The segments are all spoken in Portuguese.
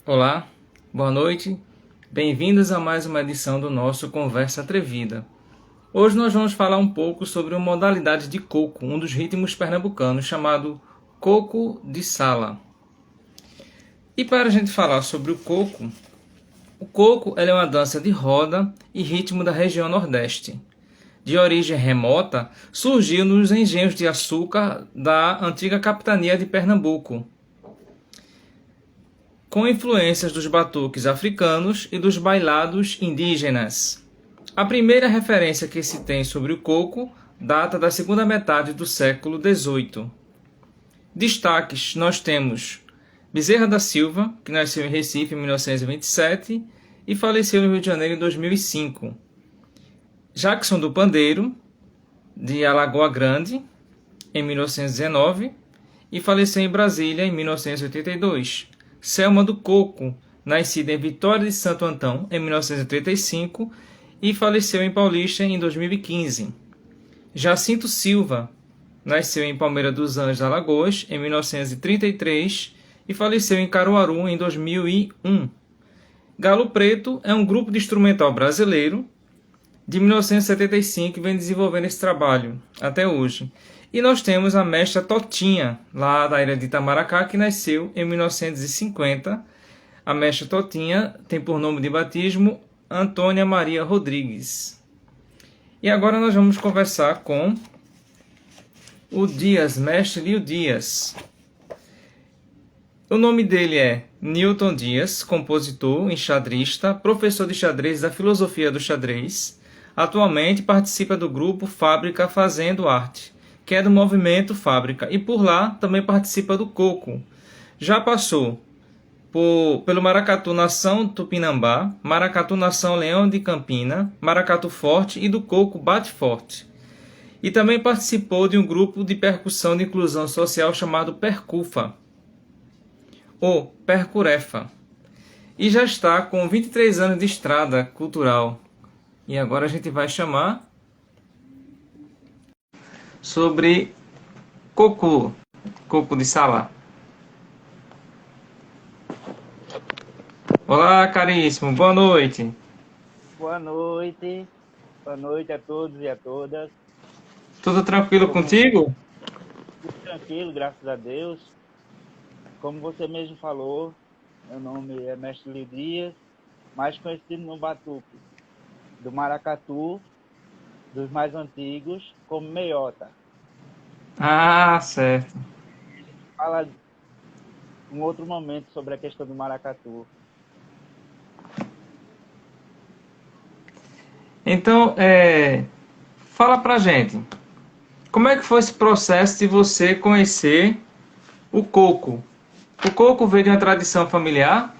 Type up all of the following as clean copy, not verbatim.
Olá, boa noite, bem-vindos a mais uma edição do nosso Conversa Atrevida. Hoje nós vamos falar um pouco sobre uma modalidade de coco, um dos ritmos pernambucanos chamado coco de sala. E para a gente falar sobre o coco é uma dança de roda e ritmo da região Nordeste. De origem remota, surgiu nos engenhos de açúcar da antiga capitania de Pernambuco, com influências dos batuques africanos e dos bailados indígenas. A primeira referência que se tem sobre o coco data da segunda metade do século XVIII. Destaques nós temos Bezerra da Silva, que nasceu em Recife em 1927 e faleceu no Rio de Janeiro em 2005. Jackson do Pandeiro, de Alagoa Grande, em 1919 e faleceu em Brasília em 1982. Selma do Coco, nascida em Vitória de Santo Antão em 1935 e faleceu em Paulista em 2015. Jacinto Silva, nasceu em Palmeira dos Anjos, Alagoas, em 1933 e faleceu em Caruaru em 2001. Galo Preto é um grupo de instrumental brasileiro de 1975 que vem desenvolvendo esse trabalho até hoje. E nós temos a mestra Totinha, lá da ilha de Itamaracá, que nasceu em 1950. A mestra Totinha tem por nome de batismo Antônia Maria Rodrigues. E agora nós vamos conversar com o Dias, mestre Lio Dias. O nome dele é Newton Dias, compositor, enxadrista, professor de xadrez da filosofia do xadrez. Atualmente participa do grupo Fábrica Fazendo Arte, que é do movimento Fábrica, e por lá também participa do Coco. Já passou pelo Maracatu Nação Tupinambá, Maracatu Nação Leão de Campina, Maracatu Forte e do Coco Bate Forte. E também participou de um grupo de percussão de inclusão social chamado Percufa, ou Percurefa. E já está com 23 anos de estrada cultural. E agora a gente vai chamar sobre coco, coco de sala. Olá, caríssimo, boa noite. Boa noite, boa noite a todos e a todas. Tudo tranquilo Como contigo? tudo tranquilo, graças a Deus. Como você mesmo falou, meu nome é Mestre Lio Dias, mais conhecido no batuque do maracatu, dos mais antigos, como meiota. Ah, certo. Fala um outro momento sobre a questão do maracatu. Então, fala pra gente, como é que foi esse processo de você conhecer o coco? O coco veio de uma tradição familiar?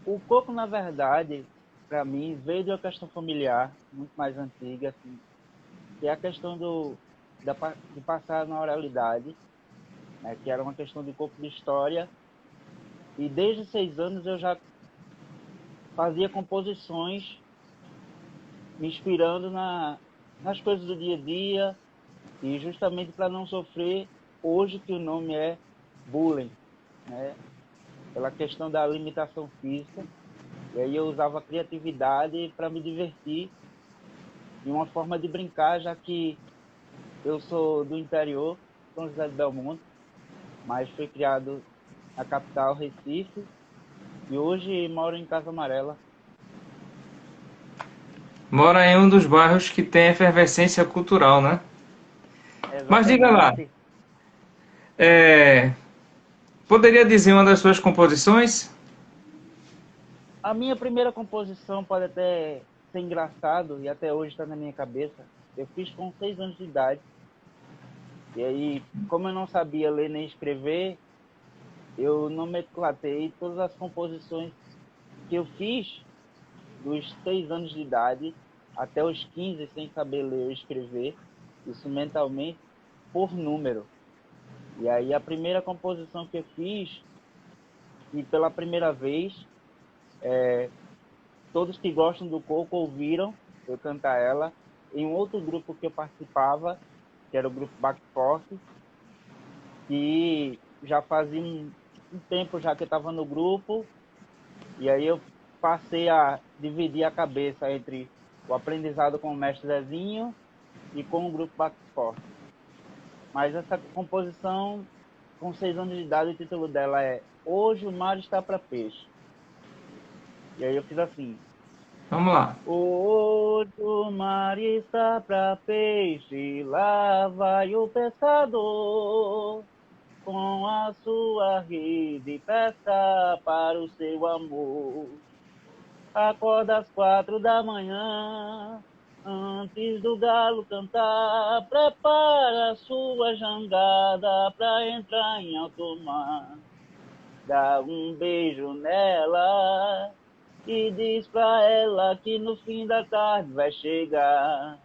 O coco, na verdade, para mim, veio de uma questão familiar muito mais antiga, assim, que é a questão de passar na oralidade, né, que era uma questão de pouco de história. E desde 6 anos eu já fazia composições me inspirando nas coisas do dia a dia e justamente para não sofrer hoje que o nome é bullying, né? Pela questão da limitação física. E aí eu usava a criatividade para me divertir de uma forma de brincar, já que eu sou do interior, São José de Belmonte, mas fui criado na capital, Recife, e hoje moro em Casa Amarela. Mora em um dos bairros que tem efervescência cultural, né? Mas diga lá, Exatamente. é, poderia dizer uma das suas composições? A minha primeira composição pode até ser engraçado e até hoje está na minha cabeça. Eu fiz com 6 anos de idade. E aí, como eu não sabia ler nem escrever, eu nomenclatei todas as composições que eu fiz dos 6 anos de idade até os 15, sem saber ler ou escrever, isso mentalmente, por número. E aí, a primeira composição que eu fiz, e pela primeira vez, todos que gostam do coco ouviram eu cantar ela em um outro grupo que eu participava, que era o grupo Baque Forte, que já fazia um um tempo já que eu estava no grupo, e aí eu passei a dividir a cabeça entre o aprendizado com o mestre Zezinho e com o grupo Baque Forte. Mas essa composição, com 6 anos de idade, o título dela é Hoje o Mar Está para Peixe. E aí eu fiz assim. Vamos lá. Hoje o mar está para peixe, lá vai o pescador, com a sua rede pescar para o seu amor. Acorda às 4 da manhã, antes do galo cantar, prepara a sua jangada para entrar em alto mar. Dá um beijo nela e diz pra ela que no fim da tarde vai chegar.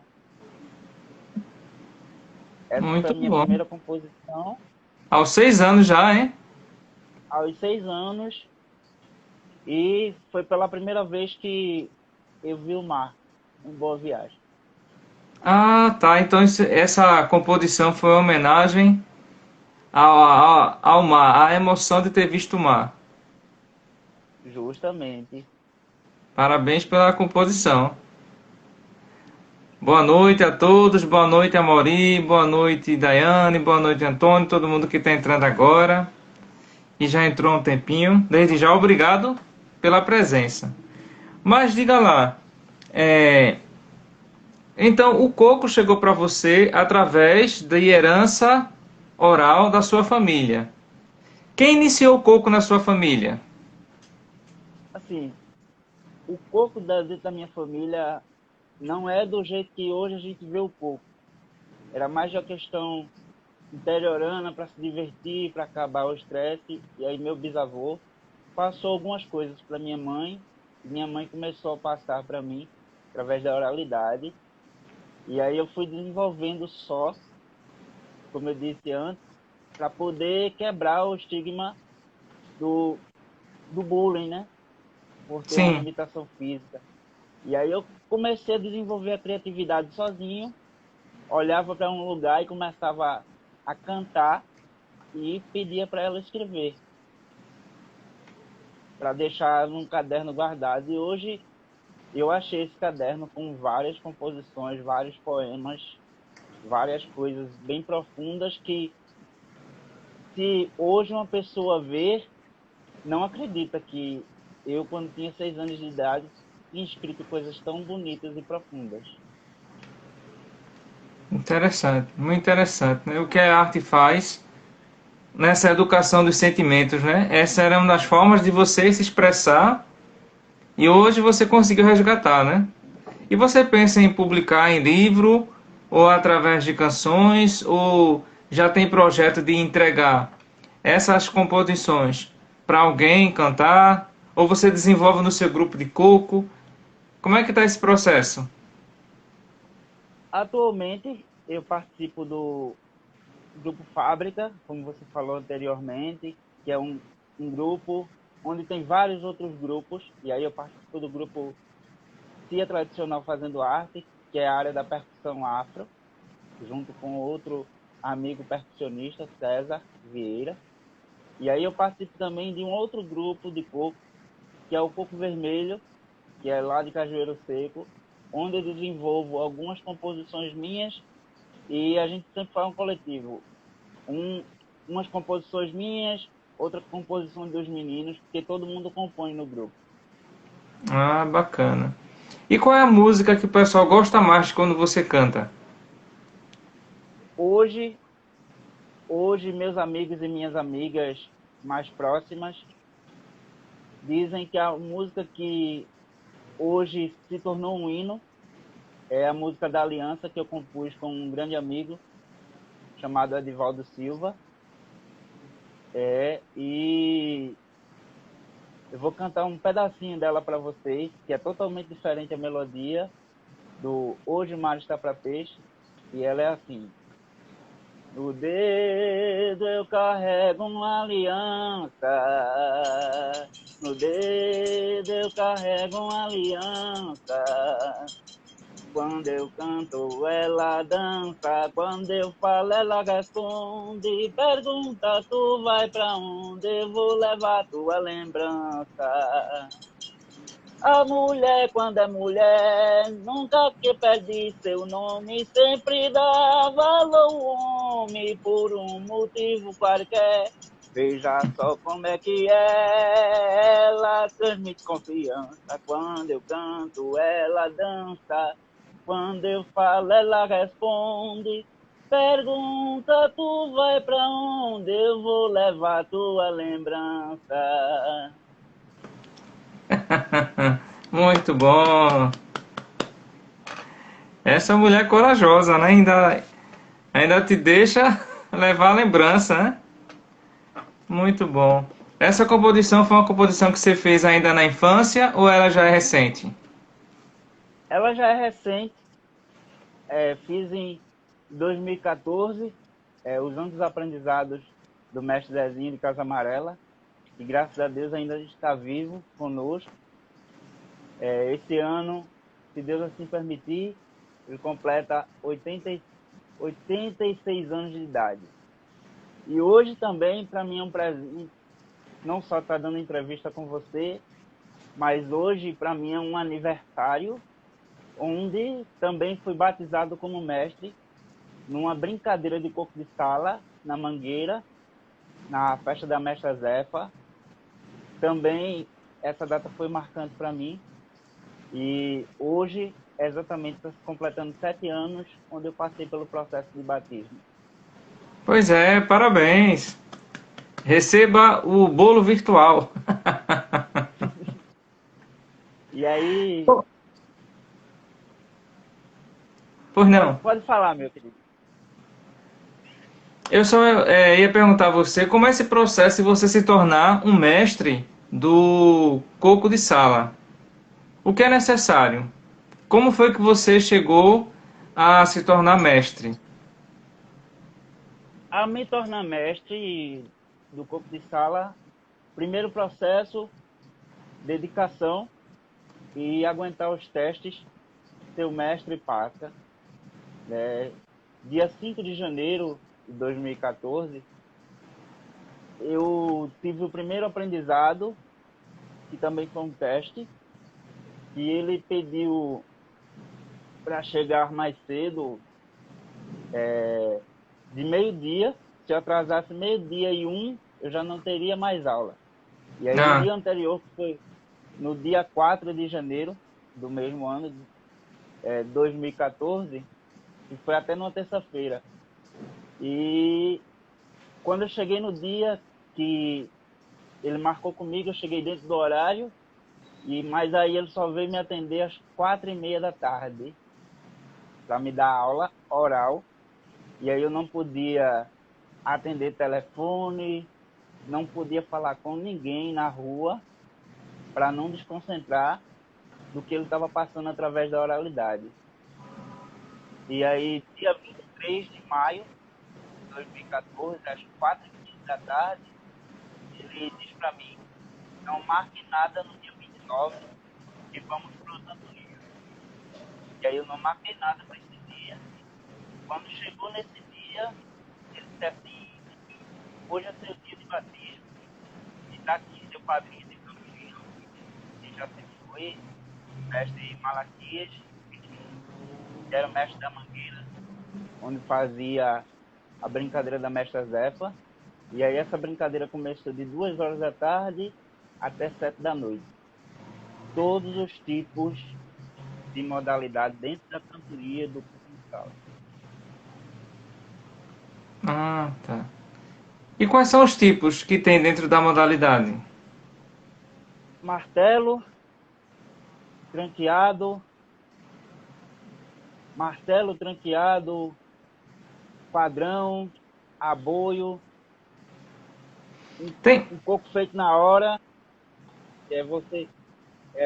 Essa foi Muito a minha bom. primeira composição, Aos 6 anos já, hein? aos 6 anos, e foi pela primeira vez que eu vi o mar, em Boa Viagem. Ah, tá. Então essa composição foi uma homenagem ao mar, à emoção de ter visto o mar. Justamente. Parabéns pela composição. Boa noite a todos, boa noite Amori, boa noite Daiane, boa noite Antônio, todo mundo que está entrando agora e já entrou há um tempinho. Desde já, obrigado pela presença. Mas diga lá, é, então o coco chegou para você através da herança oral da sua família. Quem iniciou o coco na sua família? Assim, o coco dentro da minha família não é do jeito que hoje a gente vê o coco. Era mais uma questão interiorana para se divertir, para acabar o estresse. E aí meu bisavô passou algumas coisas para minha mãe, e minha mãe começou a passar para mim através da oralidade. E aí eu fui desenvolvendo só, como eu disse antes, para poder quebrar o estigma do bullying, né? Por ter uma Sim, limitação física. E aí eu comecei a desenvolver a criatividade sozinho, olhava para um lugar e começava a cantar e pedia para ela escrever, para deixar num caderno guardado. E hoje eu achei esse caderno com várias composições, vários poemas, várias coisas bem profundas que, se hoje uma pessoa ver, não acredita que eu, quando tinha 6 anos de idade, tinha escrito coisas tão bonitas e profundas. interessante, muito interessante, né? O que a arte faz nessa educação dos sentimentos, né? Essa era uma das formas de você se expressar e hoje você conseguiu resgatar, né? E você pensa em publicar em livro ou através de canções ou já tem projeto de entregar essas composições para alguém cantar ou você desenvolve no seu grupo de coco? Como é que está esse processo? Atualmente, eu participo do Grupo Fábrica, como você falou anteriormente, que é um grupo onde tem vários outros grupos, e aí eu participo do grupo Cia Tradicional Fazendo Arte, que é a área da percussão afro, junto com outro amigo percussionista, César Vieira. E aí eu participo também de um outro grupo de coco, que é o Coco Vermelho, que é lá de Cajueiro Seco, onde eu desenvolvo algumas composições minhas e a gente sempre faz um coletivo. Umas composições minhas, outra composição dos meninos, porque todo mundo compõe no grupo. Ah, bacana. E qual é a música que o pessoal gosta mais quando você canta? Hoje, hoje meus amigos e minhas amigas mais próximas dizem que a música que hoje se tornou um hino é a música da Aliança, que eu compus com um grande amigo chamado Edivaldo Silva. E eu vou cantar um pedacinho dela para vocês, que é totalmente diferente a melodia do Hoje o Mar Está para Peixe, e ela é assim: no dedo eu carrego uma aliança, no dedo eu carrego uma aliança, Quando eu canto, ela dança. Quando eu falo, ela responde. Pergunta, tu vai pra onde? Eu vou levar tua lembrança. A mulher, quando é mulher, nunca que perde seu nome, sempre dá valor ao homem por um motivo qualquer. Veja só como é que é, ela transmite confiança. Quando eu canto, ela dança. Quando eu falo, ela responde. Pergunta, tu vai pra onde? Eu vou levar tua lembrança. Muito bom. Essa mulher é corajosa, né? Ainda te deixa levar a lembrança, né? Muito bom. Essa composição foi uma composição que você fez ainda na infância ou ela já é recente? Ela já é recente, fiz em 2014, usando os aprendizados do mestre Zezinho de Casa Amarela, e graças a Deus ainda está vivo conosco. Esse ano, se Deus assim permitir, ele completa 86 anos de idade. E hoje também, para mim, é um presente, não só estar dando entrevista com você, mas hoje, para mim, é um aniversário, onde também fui batizado como mestre numa brincadeira de coco de sala, na Mangueira, na festa da Mestra Zefa. Também essa data foi marcante para mim. E hoje, exatamente, está se completando 7 anos, onde eu passei pelo processo de batismo. Pois é, parabéns. Receba o bolo virtual. E aí, Pois pode, não. pode falar, meu querido. Eu só ia perguntar a você como é esse processo de você se tornar um mestre do coco de sala. O que é necessário? Como foi que você chegou a se tornar mestre? A me tornar mestre do coco de sala, primeiro processo, dedicação e aguentar os testes, seu mestre passa. Dia 5 de janeiro de 2014, eu tive o primeiro aprendizado, que também foi um teste, e ele pediu para chegar mais cedo, de meio-dia. Se eu atrasasse meio-dia e um, eu já não teria mais aula. E aí no Ah, dia anterior, que foi no dia 4 de janeiro do mesmo ano, 2014, e foi até numa terça-feira. E quando eu cheguei no dia que ele marcou comigo, eu cheguei dentro do horário, mas aí ele só veio me atender às 4h30 da tarde para me dar aula oral. E aí eu não podia atender telefone, não podia falar com ninguém na rua para não desconcentrar do que ele estava passando através da oralidade. E aí, dia 23 de maio de 2014, às 4h15 da tarde, ele disse para mim: não marque nada no dia 29 e vamos para o Santo Dia. E aí eu não marquei nada para esse dia. Quando chegou nesse dia, ele disse assim: hoje é seu dia de batismo, e está aqui seu padrinho de Campinas, que já se foi, mestre Malaquias, que era o mestre da Mangueira, onde fazia a brincadeira da mestra Zefa. E aí essa brincadeira começou de 2 horas da tarde até 7 da noite. Todos os tipos de modalidade dentro da cantoria do Curso. tá. E quais são os tipos que tem dentro da modalidade? Martelo, tranqueado, martelo, tranqueado, padrão, aboio, Tem. um pouco feito na hora.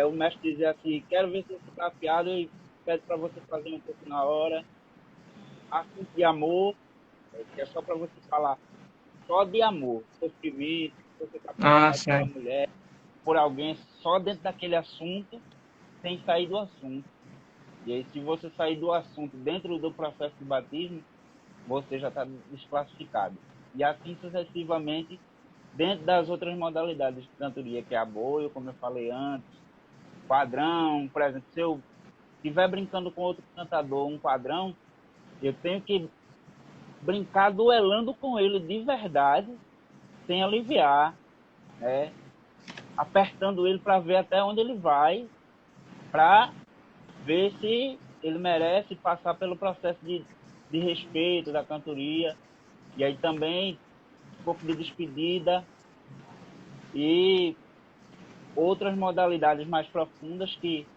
O mestre dizer assim: quero ver se você está afiado, e pede para você fazer um pouco na hora. Assunto de amor, que é só para você falar só de amor, sofrimento, se você está Ah, apaixonado pela sei. mulher, por alguém, só dentro daquele assunto, sem sair do assunto. E aí, se você sair do assunto dentro do processo de batismo, você já está desclassificado. E assim sucessivamente, dentro das outras modalidades de cantoria, que é aboio, como eu falei antes, padrão, por exemplo, se eu estiver brincando com outro cantador, um padrão, eu tenho que brincar duelando com ele de verdade, sem aliviar, né? Apertando ele para ver até onde ele vai, para ver se ele merece passar pelo processo de respeito da cantoria. E aí também um pouco de despedida e outras modalidades mais profundas que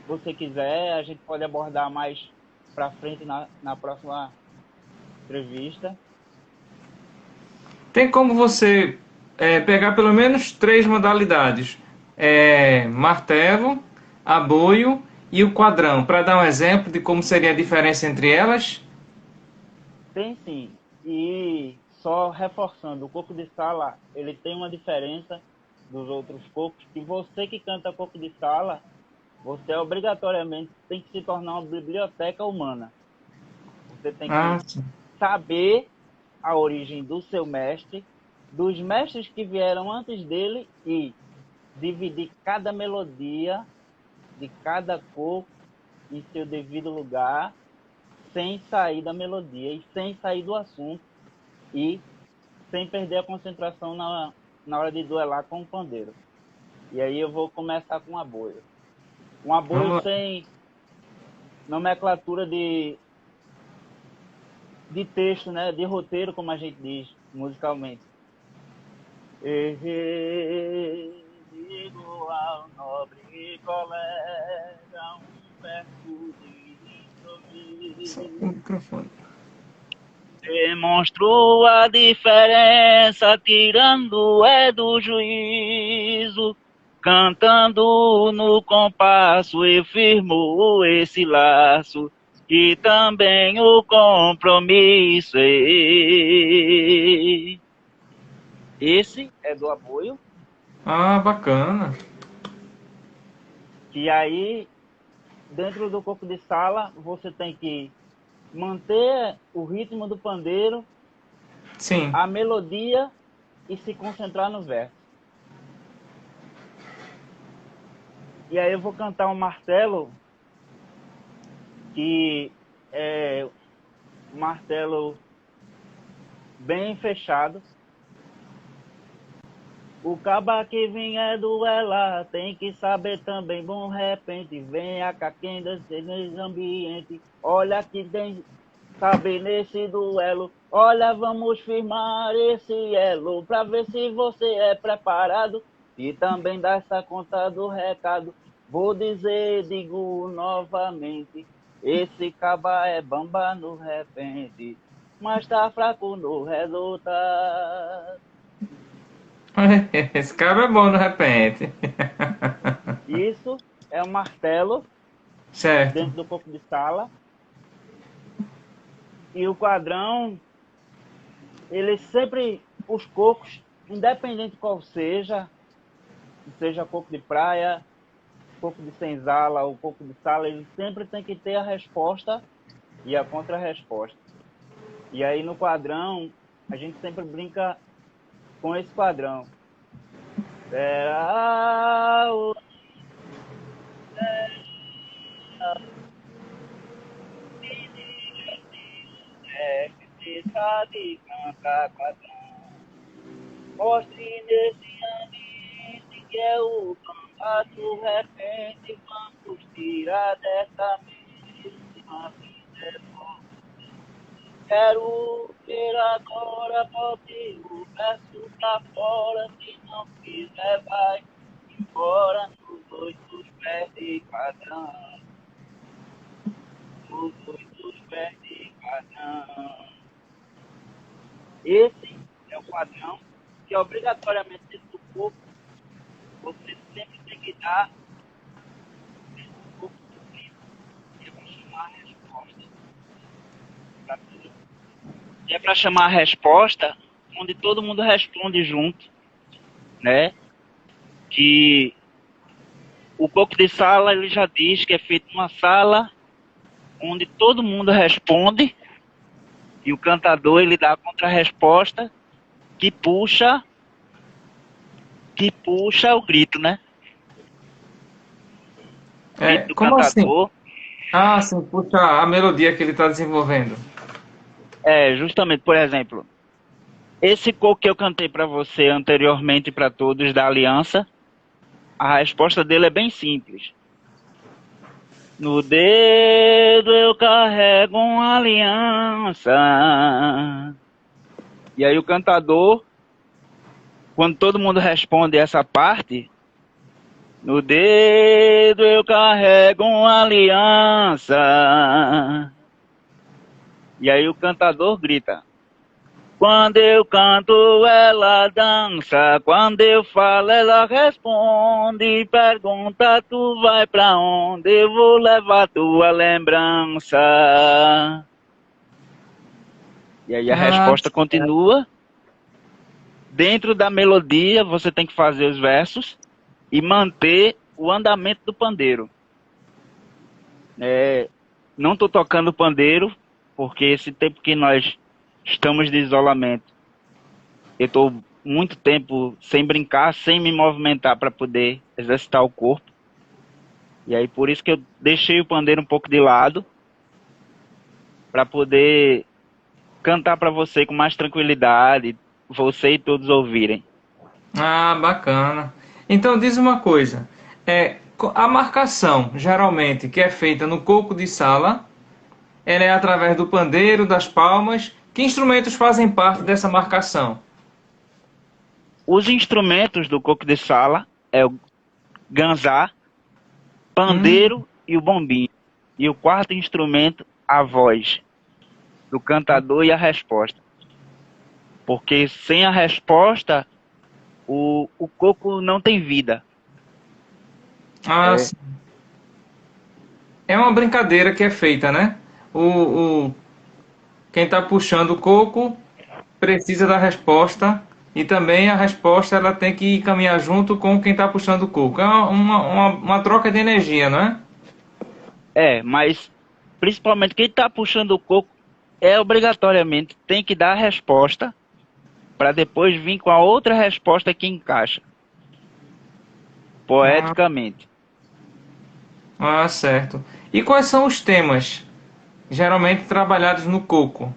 você quiser, a gente pode abordar mais para frente na próxima entrevista. Tem como você pegar pelo menos 3 modalidades: martelo, aboio e o quadrão, para dar um exemplo de como seria a diferença entre elas? Tem sim. E só reforçando, o coco de sala, ele tem uma diferença dos outros cocos, que você que canta coco de sala, você obrigatoriamente tem que se tornar uma biblioteca humana. Você tem Ah, que sim. saber a origem do seu mestre, dos mestres que vieram antes dele e dividir cada melodia de cada coco em seu devido lugar, sem sair da melodia e sem sair do assunto e sem perder a concentração na hora de duelar com o pandeiro. E aí eu vou começar com um aboio. Um aboio Vamos lá. sem nomenclatura de texto, né? De roteiro, como a gente diz musicalmente. Digo ao nobre colega um verso de Só improviso. o microfone. Demonstrou a diferença, tirando do juízo, cantando no compasso e firmou esse laço, e também o compromisso. Esse é do aboio, Ah, bacana. que aí, dentro do corpo de sala, você tem que manter o ritmo do pandeiro, Sim. a melodia e se concentrar no verso. E aí eu vou cantar um martelo, que é um martelo bem fechado. O caba que vier duelar tem que saber também, bom repente, venha cá quem dança nesse ambiente. Olha que tem saber nesse duelo. Olha, vamos firmar esse elo pra ver se você é preparado e também dá essa conta do recado. Vou dizer, digo novamente, esse caba é bamba no repente, mas tá fraco no resultado. Esse cara é bom de repente. Isso é um martelo Certo. dentro do corpo de sala. E o quadrão, ele sempre, os cocos, independente qual seja coco de praia, coco de senzala ou coco de sala, ele sempre tem que ter a resposta e a contra-resposta. E aí no quadrão, a gente sempre brinca com esse quadrão. Será o que sabe cantar quadrão? Mostre nesse ambiente que é o canto repente, vamos tirar dessa mesma vida. Quero ver agora, pode o verso pra fora, se não quiser vai embora nos 8 pés de quadrão, nos 8 pés de quadrão. Esse é o quadrão que obrigatoriamente dentro do corpo você sempre tem que dar um pouco do tempo, que é para chamar a resposta. É para chamar a resposta onde todo mundo responde junto, né? Que O coco de sala, ele já diz que é feito numa sala onde todo mundo responde e o cantador ele dá a contra-resposta que puxa o grito, né? O grito do Como assim? cantador Ah, sim, puxa a melodia que ele está desenvolvendo. é justamente, por exemplo, esse coco que eu cantei para você anteriormente para todos da Aliança, a resposta dele é bem simples. No dedo eu carrego uma aliança. E aí o cantador, quando todo mundo responde essa parte, no dedo eu carrego uma aliança. E aí o cantador grita. Quando eu canto, ela dança. Quando eu falo, ela responde. Pergunta, tu vai pra onde? Eu vou levar tua lembrança. E aí a Ah, resposta continua. Dentro da melodia, você tem que fazer os versos e manter o andamento do pandeiro. Não estou tocando pandeiro, porque esse tempo que nós estamos de isolamento, eu estou muito tempo sem brincar, sem me movimentar para poder exercitar o corpo. E aí por isso que eu deixei o pandeiro um pouco de lado, para poder cantar para você com mais tranquilidade, você e todos ouvirem. bacana. Então diz uma coisa. A marcação, geralmente, que é feita no coco de sala, ela é através do pandeiro, das palmas. Que instrumentos fazem parte dessa marcação? Os instrumentos do coco de sala é o ganzá, Hum, pandeiro e o bombinho. E o quarto instrumento, a voz do cantador e a resposta. Porque sem a resposta, o coco não tem vida. É, sim. É uma brincadeira que é feita, né? Quem está puxando o coco precisa da resposta e também a resposta ela tem que caminhar junto com quem está puxando o coco. É uma troca de energia, não é? mas principalmente quem está puxando o coco é obrigatoriamente tem que dar a resposta para depois vir com a outra resposta que encaixa Ah, poeticamente. certo. E quais são os temas geralmente trabalhados no coco?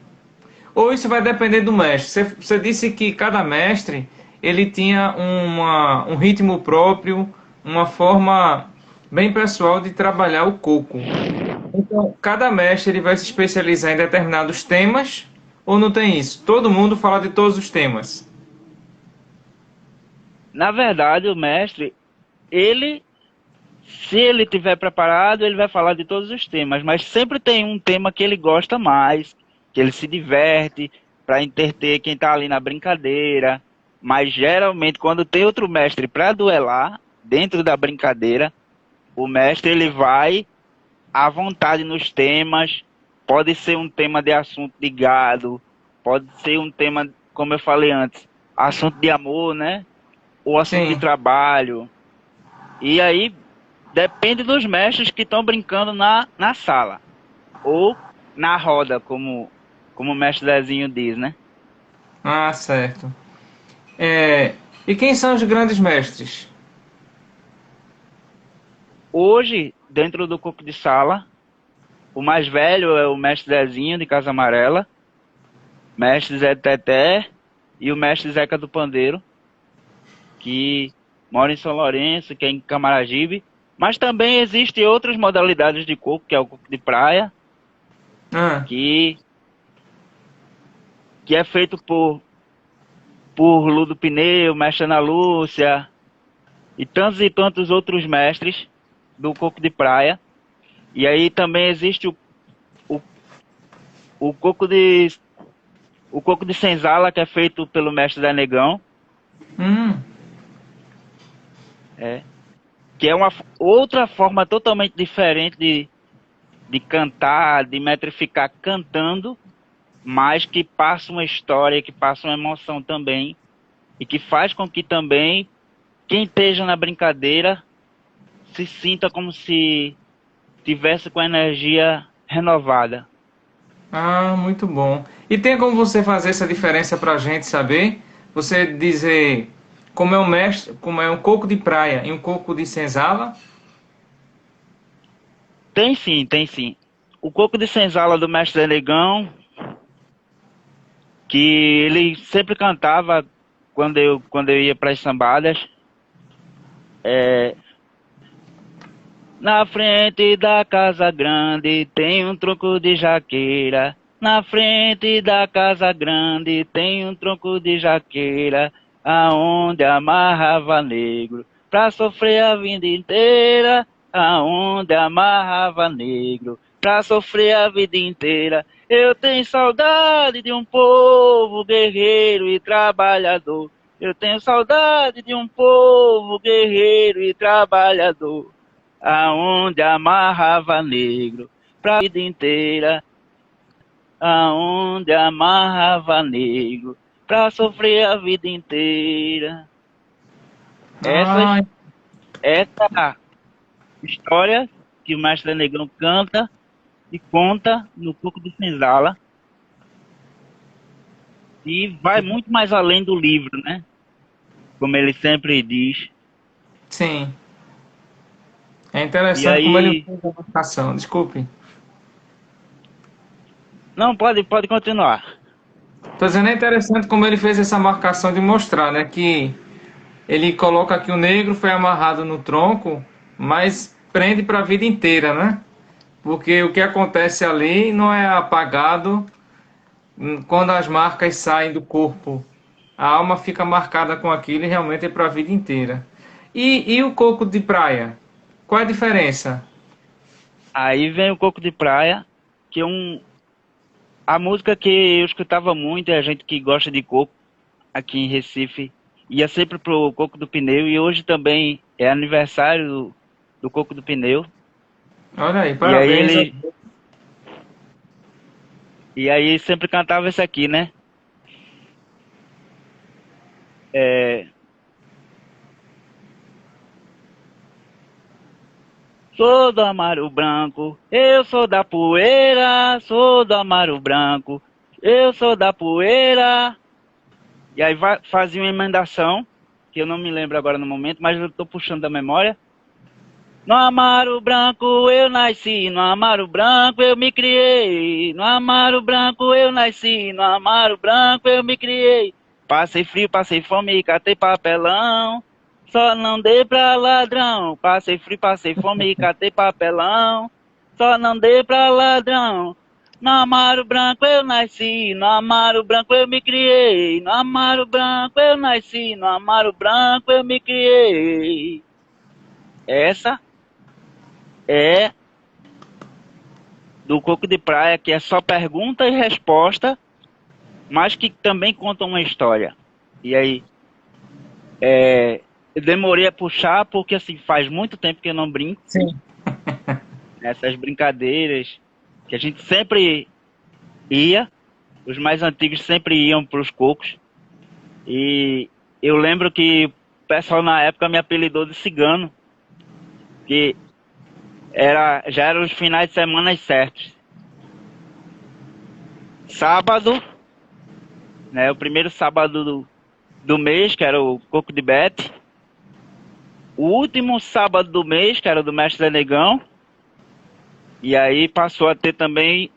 Ou isso vai depender do mestre? Você disse que cada mestre ele tinha um ritmo próprio, uma forma bem pessoal de trabalhar o coco. Então, cada mestre ele vai se especializar em determinados temas ou não tem isso? Todo mundo fala de todos os temas. Na verdade, o mestre, ele, se ele tiver preparado, ele vai falar de todos os temas, mas sempre tem um tema que ele gosta mais, que ele se diverte, para entreter quem está ali na brincadeira. Mas geralmente, quando tem outro mestre para duelar, dentro da brincadeira, o mestre ele vai à vontade nos temas. Pode ser um tema de assunto de gado, pode ser um tema, como eu falei antes, assunto de amor, né? Ou assunto de Sim. trabalho. E aí depende dos mestres que estão brincando na sala. Ou na roda, como o mestre Zezinho diz, né? Certo. E quem são os grandes mestres? Hoje, dentro do coco de sala, o mais velho é o mestre Zezinho de Casa Amarela, mestre Zé Teté e o mestre Zeca do Pandeiro, que mora em São Lourenço, que é em Camaragibe. Mas também existem outras modalidades de coco, que é o coco de praia, Ah, que, que é feito por Ludo Pneu, mestre Ana Lúcia e tantos outros mestres do coco de praia. E aí também existe o, o coco de o coco de senzala, que é feito pelo mestre da Negão, hum, é, que é uma outra forma totalmente diferente de cantar, de metrificar cantando, mas que passa uma história, que passa uma emoção também, e que faz com que também quem esteja na brincadeira se sinta como se tivesse com a energia renovada. Ah, muito bom. E tem como você fazer essa diferença para a gente saber? Você dizer como é um mestre, como é um coco de praia e um coco de senzala? Tem sim, tem sim. O coco de senzala do mestre Negão, que ele sempre cantava quando eu ia para as sambadas, na frente da casa grande tem um tronco de jaqueira. Na frente da casa grande tem um tronco de jaqueira, aonde amarrava negro pra sofrer a vida inteira. Aonde amarrava negro pra sofrer a vida inteira. Eu tenho saudade de um povo guerreiro e trabalhador. Eu tenho saudade de um povo guerreiro e trabalhador, aonde amarrava negro pra vida inteira, aonde amarrava negro pra sofrer a vida inteira. Essa, Ah, essa história que o Mestre Negão canta e conta no Coco de Senzala, e vai muito mais além do livro, né? Como ele sempre diz. sim. É E interessante como ele aí, fez a marcação. Desculpe. não, pode continuar. Estou dizendo, é interessante como ele fez essa marcação de mostrar, né? Que ele coloca que o negro foi amarrado no tronco, mas prende para a vida inteira, né? Porque o que acontece ali não é apagado quando as marcas saem do corpo. A alma fica marcada com aquilo e realmente é para a vida inteira. E o coco de praia? Qual é a diferença? Aí vem o Coco de Praia, que é a música que eu escutava muito, é a gente que gosta de coco aqui em Recife, ia sempre pro Coco do Pneu, e hoje também é aniversário do Coco do Pneu. Olha aí, E aí parabéns. ele e aí sempre cantava esse aqui, né? É, sou do Amaro Branco, eu sou da poeira, sou do Amaro Branco, eu sou da poeira. E aí fazia uma emendação, que eu não me lembro agora no momento, mas eu tô puxando da memória. No Amaro Branco eu nasci, no Amaro Branco eu me criei. No Amaro Branco eu nasci, no Amaro Branco eu me criei. Passei frio, passei fome e catei papelão. Só não dei pra ladrão. Passei frio, passei fome e catei papelão. Só não dei pra ladrão. No Amaro Branco eu nasci, no Amaro Branco eu me criei. No Amaro Branco eu nasci, no Amaro Branco eu me criei. Essa é do Coco de Praia, que é só pergunta e resposta, mas que também conta uma história. E aí, eu demorei a puxar porque assim faz muito tempo que eu não brinco Sim. nessas brincadeiras que a gente sempre ia, os mais antigos sempre iam para os cocos, e eu lembro que o pessoal na época me apelidou de cigano, que já eram os finais de semana certos. Sábado, né, o primeiro sábado do mês, que era o Coco de Bete. O último sábado do mês, que era do Mestre Negão. E aí passou a ter também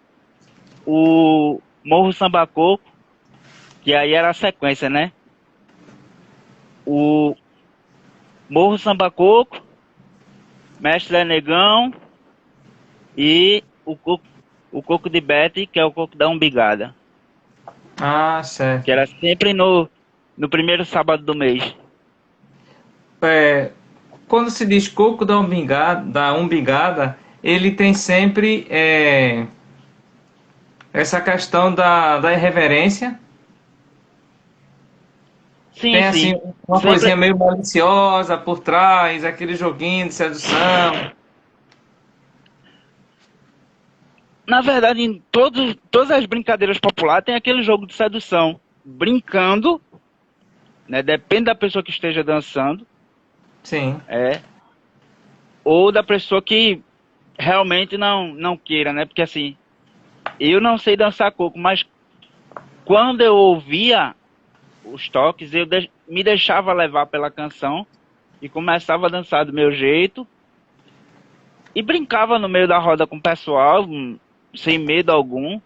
o Morro Samba Coco, que aí era a sequência, né? O Morro Samba Coco, Mestre Negão e o Coco de Bete, que é o Coco da Umbigada. Ah, Que certo. era sempre no primeiro sábado do mês. É, quando se diz coco da umbigada, ele tem sempre essa questão da irreverência. Sim, Tem assim sim. uma coisinha Sempre, meio maliciosa por trás, aquele joguinho de sedução. na verdade, em todas as brincadeiras populares tem aquele jogo de sedução. Brincando, né? Depende da pessoa que esteja dançando. Sim. É. ou da pessoa que realmente não queira, né? Porque assim, eu não sei dançar coco, mas quando eu ouvia os toques, me deixava levar pela canção e começava a dançar do meu jeito e brincava no meio da roda com o pessoal, sem medo algum.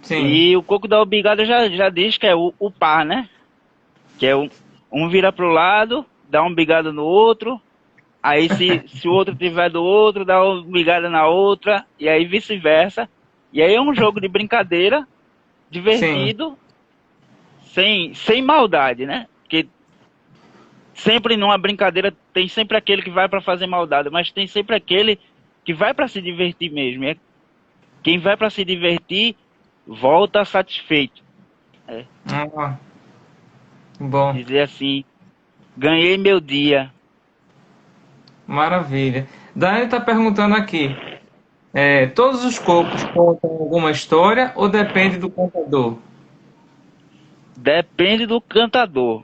Sim, E o coco da Obigada já diz que é o par, né? Que é um vira pro lado, dá uma bigada no outro, aí se o outro tiver do outro, dá uma bigada na outra, e aí vice-versa. E aí é um jogo de brincadeira, sim. divertido, sem maldade, né? Porque sempre numa brincadeira tem sempre aquele que vai para fazer maldade, mas tem sempre aquele que vai para se divertir mesmo. E quem vai para se divertir volta satisfeito. É, Ah, bom, dizer assim, ganhei meu dia. maravilha. Dani está perguntando aqui, todos os cocos contam alguma história ou depende do contador? Depende do cantador.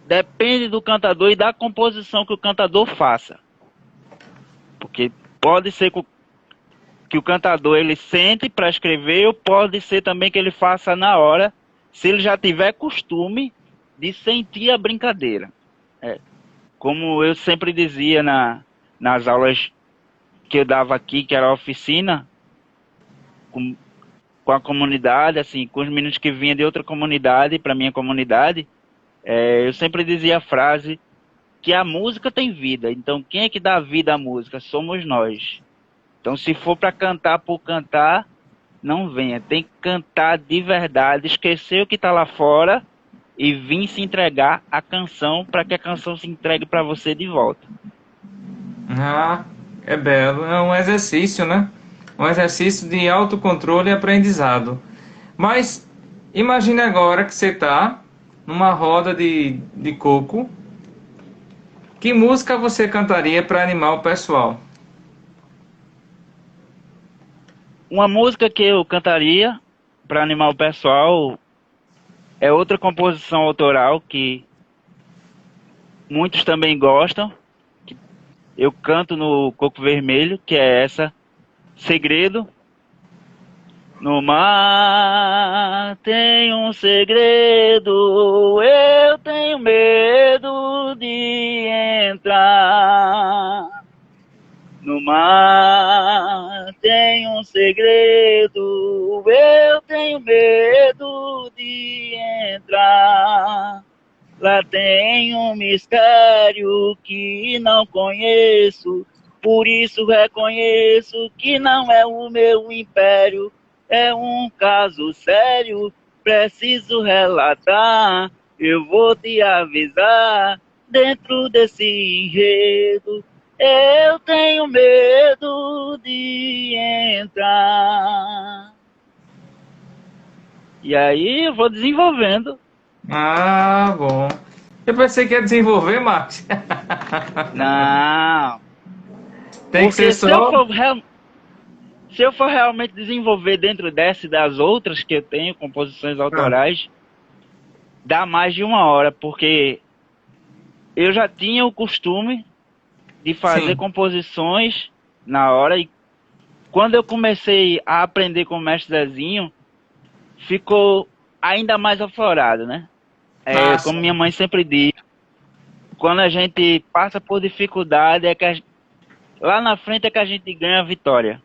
Depende do cantador e da composição que o cantador faça. Porque pode ser que o cantador ele sente para escrever, ou pode ser também que ele faça na hora, se ele já tiver costume de sentir a brincadeira. É. Como eu sempre dizia nas aulas que eu dava aqui, que era a oficina, com, com a comunidade, assim, com os meninos que vinham de outra comunidade para minha comunidade, eu sempre dizia a frase que a música tem vida. Então, quem é que dá vida à música? Somos nós. Então, se for para cantar por cantar, não venha. Tem que cantar de verdade, esquecer o que está lá fora e vir se entregar à canção para que a canção se entregue para você de volta. Ah, é belo. É um exercício, né? Um exercício de autocontrole e aprendizado. Mas imagine agora que você está numa roda de coco. Que música você cantaria para animar o pessoal? Uma música que eu cantaria para animar o pessoal é outra composição autoral que muitos também gostam. Eu canto no Coco Vermelho, que é essa, Segredo. No mar tem um segredo, eu tenho medo de entrar. No mar tem um segredo, eu tenho medo de entrar. Lá tem um mistério que não conheço, por isso reconheço que não é o meu império. É um caso sério, preciso relatar. Eu vou te avisar, dentro desse enredo, eu tenho medo de entrar. E aí eu vou desenvolvendo. Ah, bom. Eu pensei que ia desenvolver, Marcos. Não, Tem que ser porque só. se eu for realmente desenvolver dentro dessa e das outras que eu tenho, composições Ah, autorais, dá mais de uma hora, porque eu já tinha o costume de fazer sim. composições na hora, e quando eu comecei a aprender com o mestre Zezinho, ficou ainda mais aflorado, né? Como Massa. minha mãe sempre diz, quando a gente passa por dificuldade, lá na frente é que a gente ganha a vitória.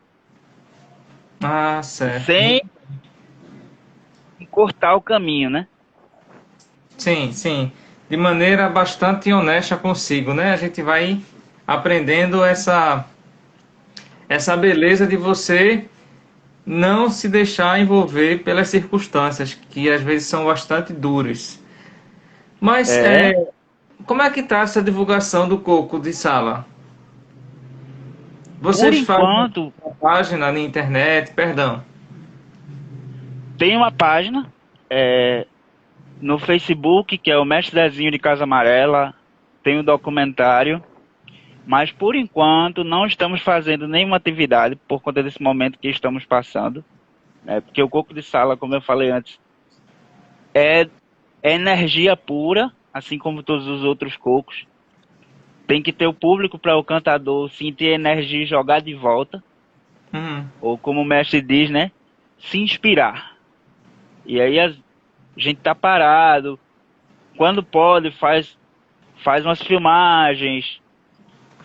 Ah, certo. Sem cortar o caminho, né? Sim, sim. De maneira bastante honesta consigo, né? A gente vai aprendendo essa beleza de você não se deixar envolver pelas circunstâncias, que às vezes são bastante duras. Mas É. como é que está essa divulgação do coco de sala? Por Vocês fazem enquanto, uma página na internet, perdão. tem uma página no Facebook, que é o Mestre Zezinho de Casa Amarela, tem um documentário, mas por enquanto não estamos fazendo nenhuma atividade por conta desse momento que estamos passando, né? Porque o coco de sala, como eu falei antes, é energia pura, assim como todos os outros cocos. tem que ter o público para o cantador sentir energia e jogar de volta, ou como o mestre diz, né, se inspirar. E aí a gente tá parado, quando pode faz umas filmagens,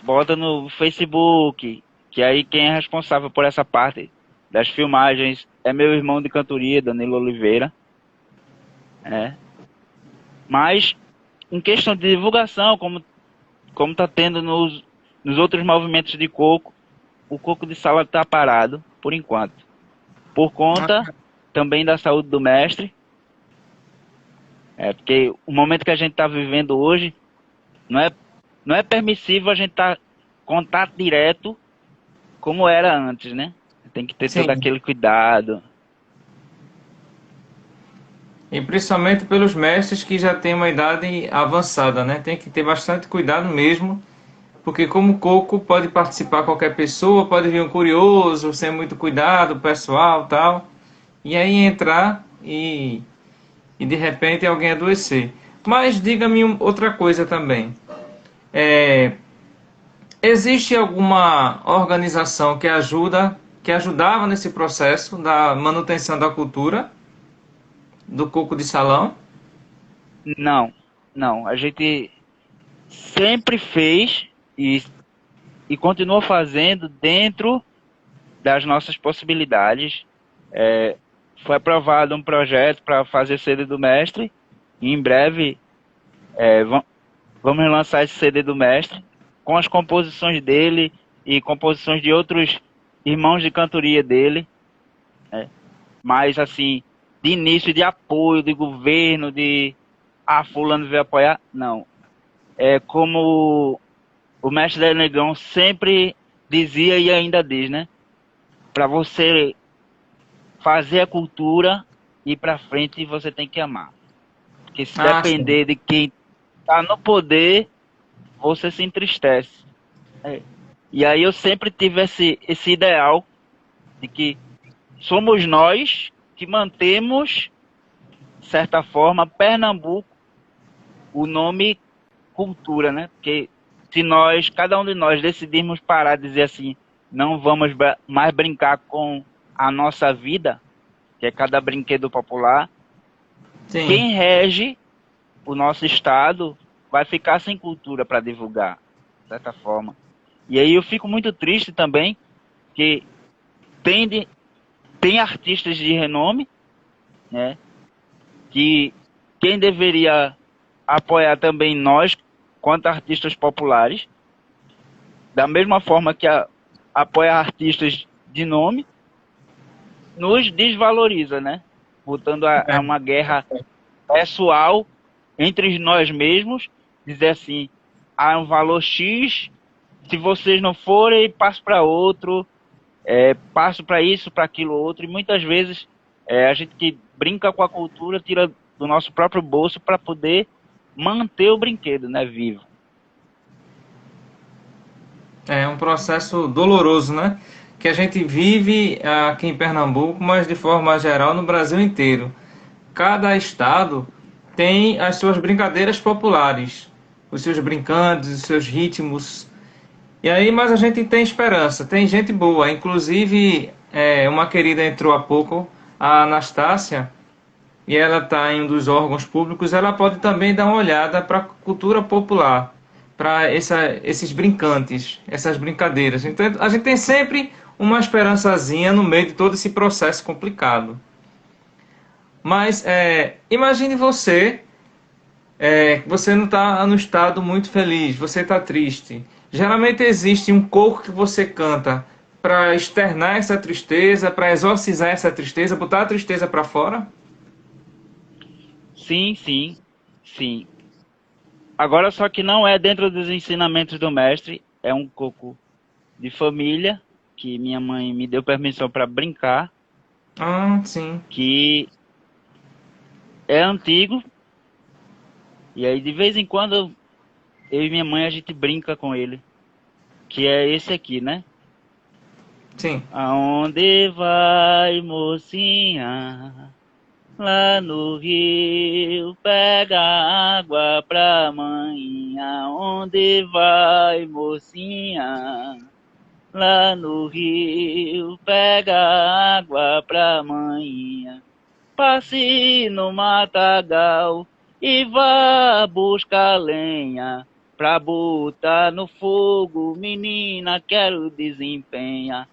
bota no Facebook, que aí quem é responsável por essa parte das filmagens é meu irmão de cantoria, Danilo Oliveira. Mas em questão de divulgação, como tá tendo nos outros movimentos de coco, o coco de sala tá parado, por enquanto. Por conta também da saúde do mestre. Porque o momento que a gente está vivendo hoje não é permissível a gente estar contato direto como era antes, né? Tem que ter Sim. todo aquele cuidado. E principalmente pelos mestres que já têm uma idade avançada, né? Tem que ter bastante cuidado mesmo, porque como coco pode participar qualquer pessoa, pode vir um curioso, sem muito cuidado, pessoal, tal, e aí entrar e de repente alguém adoecer. Mas diga-me outra coisa também. Existe alguma organização que ajudava nesse processo da manutenção da cultura do coco de salão? Não. A gente sempre fez e continua fazendo dentro das nossas possibilidades. Foi aprovado um projeto para fazer CD do mestre. E em breve vamos lançar esse CD do mestre com as composições dele e composições de outros irmãos de cantoria dele. Mas assim, de início de apoio, de governo, de fulano veio apoiar, não. É como o mestre Zé Negrão sempre dizia e ainda diz, né? Para você fazer a cultura ir para frente, você tem que amar. Porque se depender Sim. de quem tá no poder, você se entristece. E aí eu sempre tive esse ideal de que somos nós que mantemos, de certa forma, Pernambuco, o nome cultura, né? Porque se cada um de nós decidirmos parar de dizer assim, não vamos mais brincar com a nossa vida, que é cada brinquedo popular, Sim. quem rege o nosso estado vai ficar sem cultura para divulgar, de certa forma. E aí eu fico muito triste também que tem artistas de renome, né? Que quem deveria apoiar também nós, quanto artistas populares, da mesma forma que apoia artistas de nome, nos desvaloriza, né? Botando a uma guerra pessoal entre nós mesmos, dizer assim, há um valor X, se vocês não forem, passo para outro, passo para isso, para aquilo outro, e muitas vezes a gente que brinca com a cultura tira do nosso próprio bolso para poder manter o brinquedo, né, vivo. É um processo doloroso, né? Que a gente vive aqui em Pernambuco, mas de forma geral no Brasil inteiro. Cada estado tem as suas brincadeiras populares, os seus brincantes, os seus ritmos. E aí, mas a gente tem esperança, tem gente boa. Inclusive, uma querida entrou há pouco, a Anastácia, e ela está em um dos órgãos públicos. Ela pode também dar uma olhada para a cultura popular, para esses brincantes, essas brincadeiras. Então, a gente tem sempre uma esperançazinha no meio de todo esse processo complicado. Mas imagine você não está no estado muito feliz, você está triste. Geralmente existe um coco que você canta para externar essa tristeza, para exorcizar essa tristeza, botar a tristeza para fora. Sim. Agora só que não é dentro dos ensinamentos do mestre, é um coco de família, que minha mãe me deu permissão para brincar, Ah, sim. que é antigo, e aí de vez em quando eu e minha mãe a gente brinca com ele, que é esse aqui, né? Sim. Aonde vai, mocinha? Lá no rio, pega água pra manhinha, onde vai, mocinha? Lá no rio, pega água pra manhinha, passe no matagal e vá buscar lenha pra botar no fogo, menina, quero desempenha.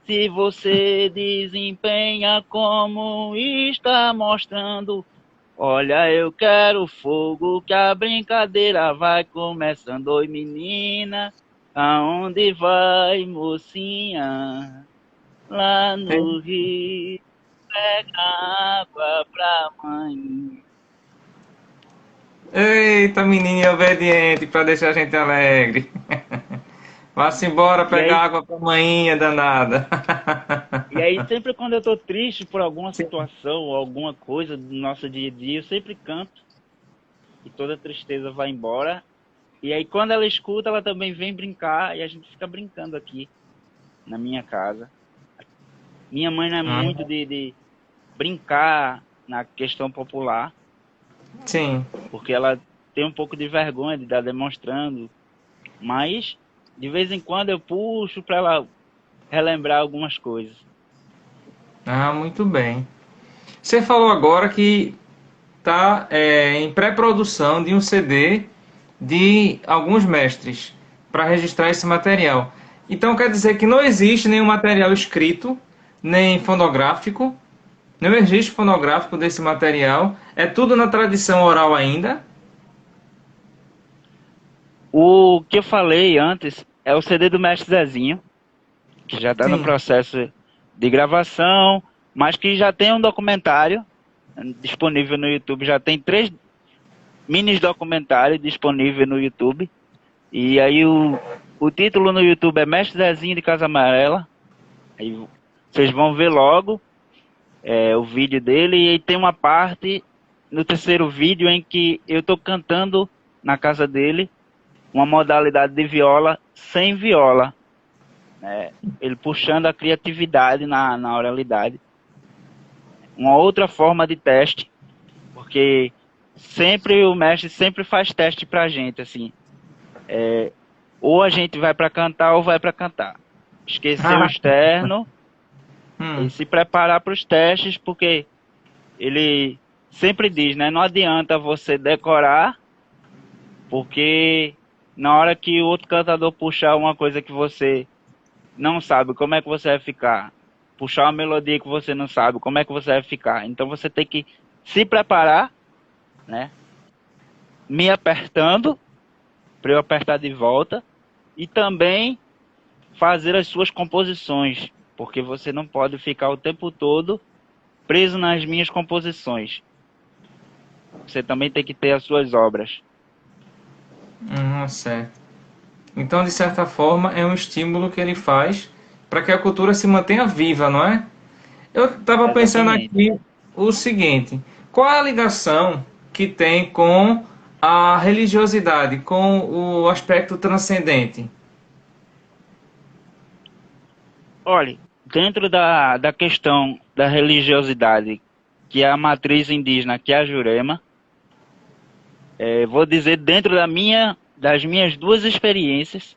Se você desempenha como está mostrando, olha, eu quero fogo, que a brincadeira vai começando. Oi, menina, aonde vai, mocinha? Lá no rio, pega água pra mãe. Eita, menininha obediente para deixar a gente alegre. Vá-se embora E pegar aí, água pra manhinha danada. e aí, sempre quando eu tô triste por alguma situação ou alguma coisa do nosso dia a dia, eu sempre canto e toda tristeza vai embora. E aí, quando ela escuta, ela também vem brincar e a gente fica brincando aqui na minha casa. Minha mãe não é muito Ah, de brincar na questão popular, sim. porque ela tem um pouco de vergonha de estar demonstrando, mas de vez em quando eu puxo para ela relembrar algumas coisas. Ah, muito bem. Você falou agora que está em pré-produção de um CD de alguns mestres para registrar esse material. Então quer dizer que não existe nenhum material escrito, nem fonográfico, nenhum registro fonográfico desse material. É tudo na tradição oral ainda? O que eu falei antes é o CD do Mestre Zezinho, que já está no Sim. processo de gravação, mas que já tem um documentário disponível no YouTube. Já tem 3 mini documentários disponíveis no YouTube. E aí o título no YouTube é Mestre Zezinho de Casa Amarela. Aí vocês vão ver logo o vídeo dele. E aí tem uma parte no terceiro vídeo em que eu estou cantando na casa dele uma modalidade de viola sem viola. Ele puxando a criatividade na oralidade. Uma outra forma de teste, porque sempre o mestre sempre faz teste pra gente, assim. Ou a gente vai para cantar ou vai para cantar. Esquecer o Ah, externo e hum. se preparar para os testes, porque ele sempre diz, né? Não adianta você decorar, porque na hora que o outro cantador puxar uma coisa que você não sabe, como é que você vai ficar? Puxar uma melodia que você não sabe, como é que você vai ficar? Então você tem que se preparar, né? Me apertando, para eu apertar de volta, e também fazer as suas composições, porque você não pode ficar o tempo todo preso nas minhas composições. Você também tem que ter as suas obras. Certo. Então, de certa forma, é um estímulo que ele faz para que a cultura se mantenha viva, não é? Eu estava pensando Exatamente. aqui o seguinte: qual é a ligação que tem com a religiosidade, com o aspecto transcendente? Olha, dentro da questão da religiosidade, que é a matriz indígena, que é a Jurema, vou dizer dentro das minhas duas experiências,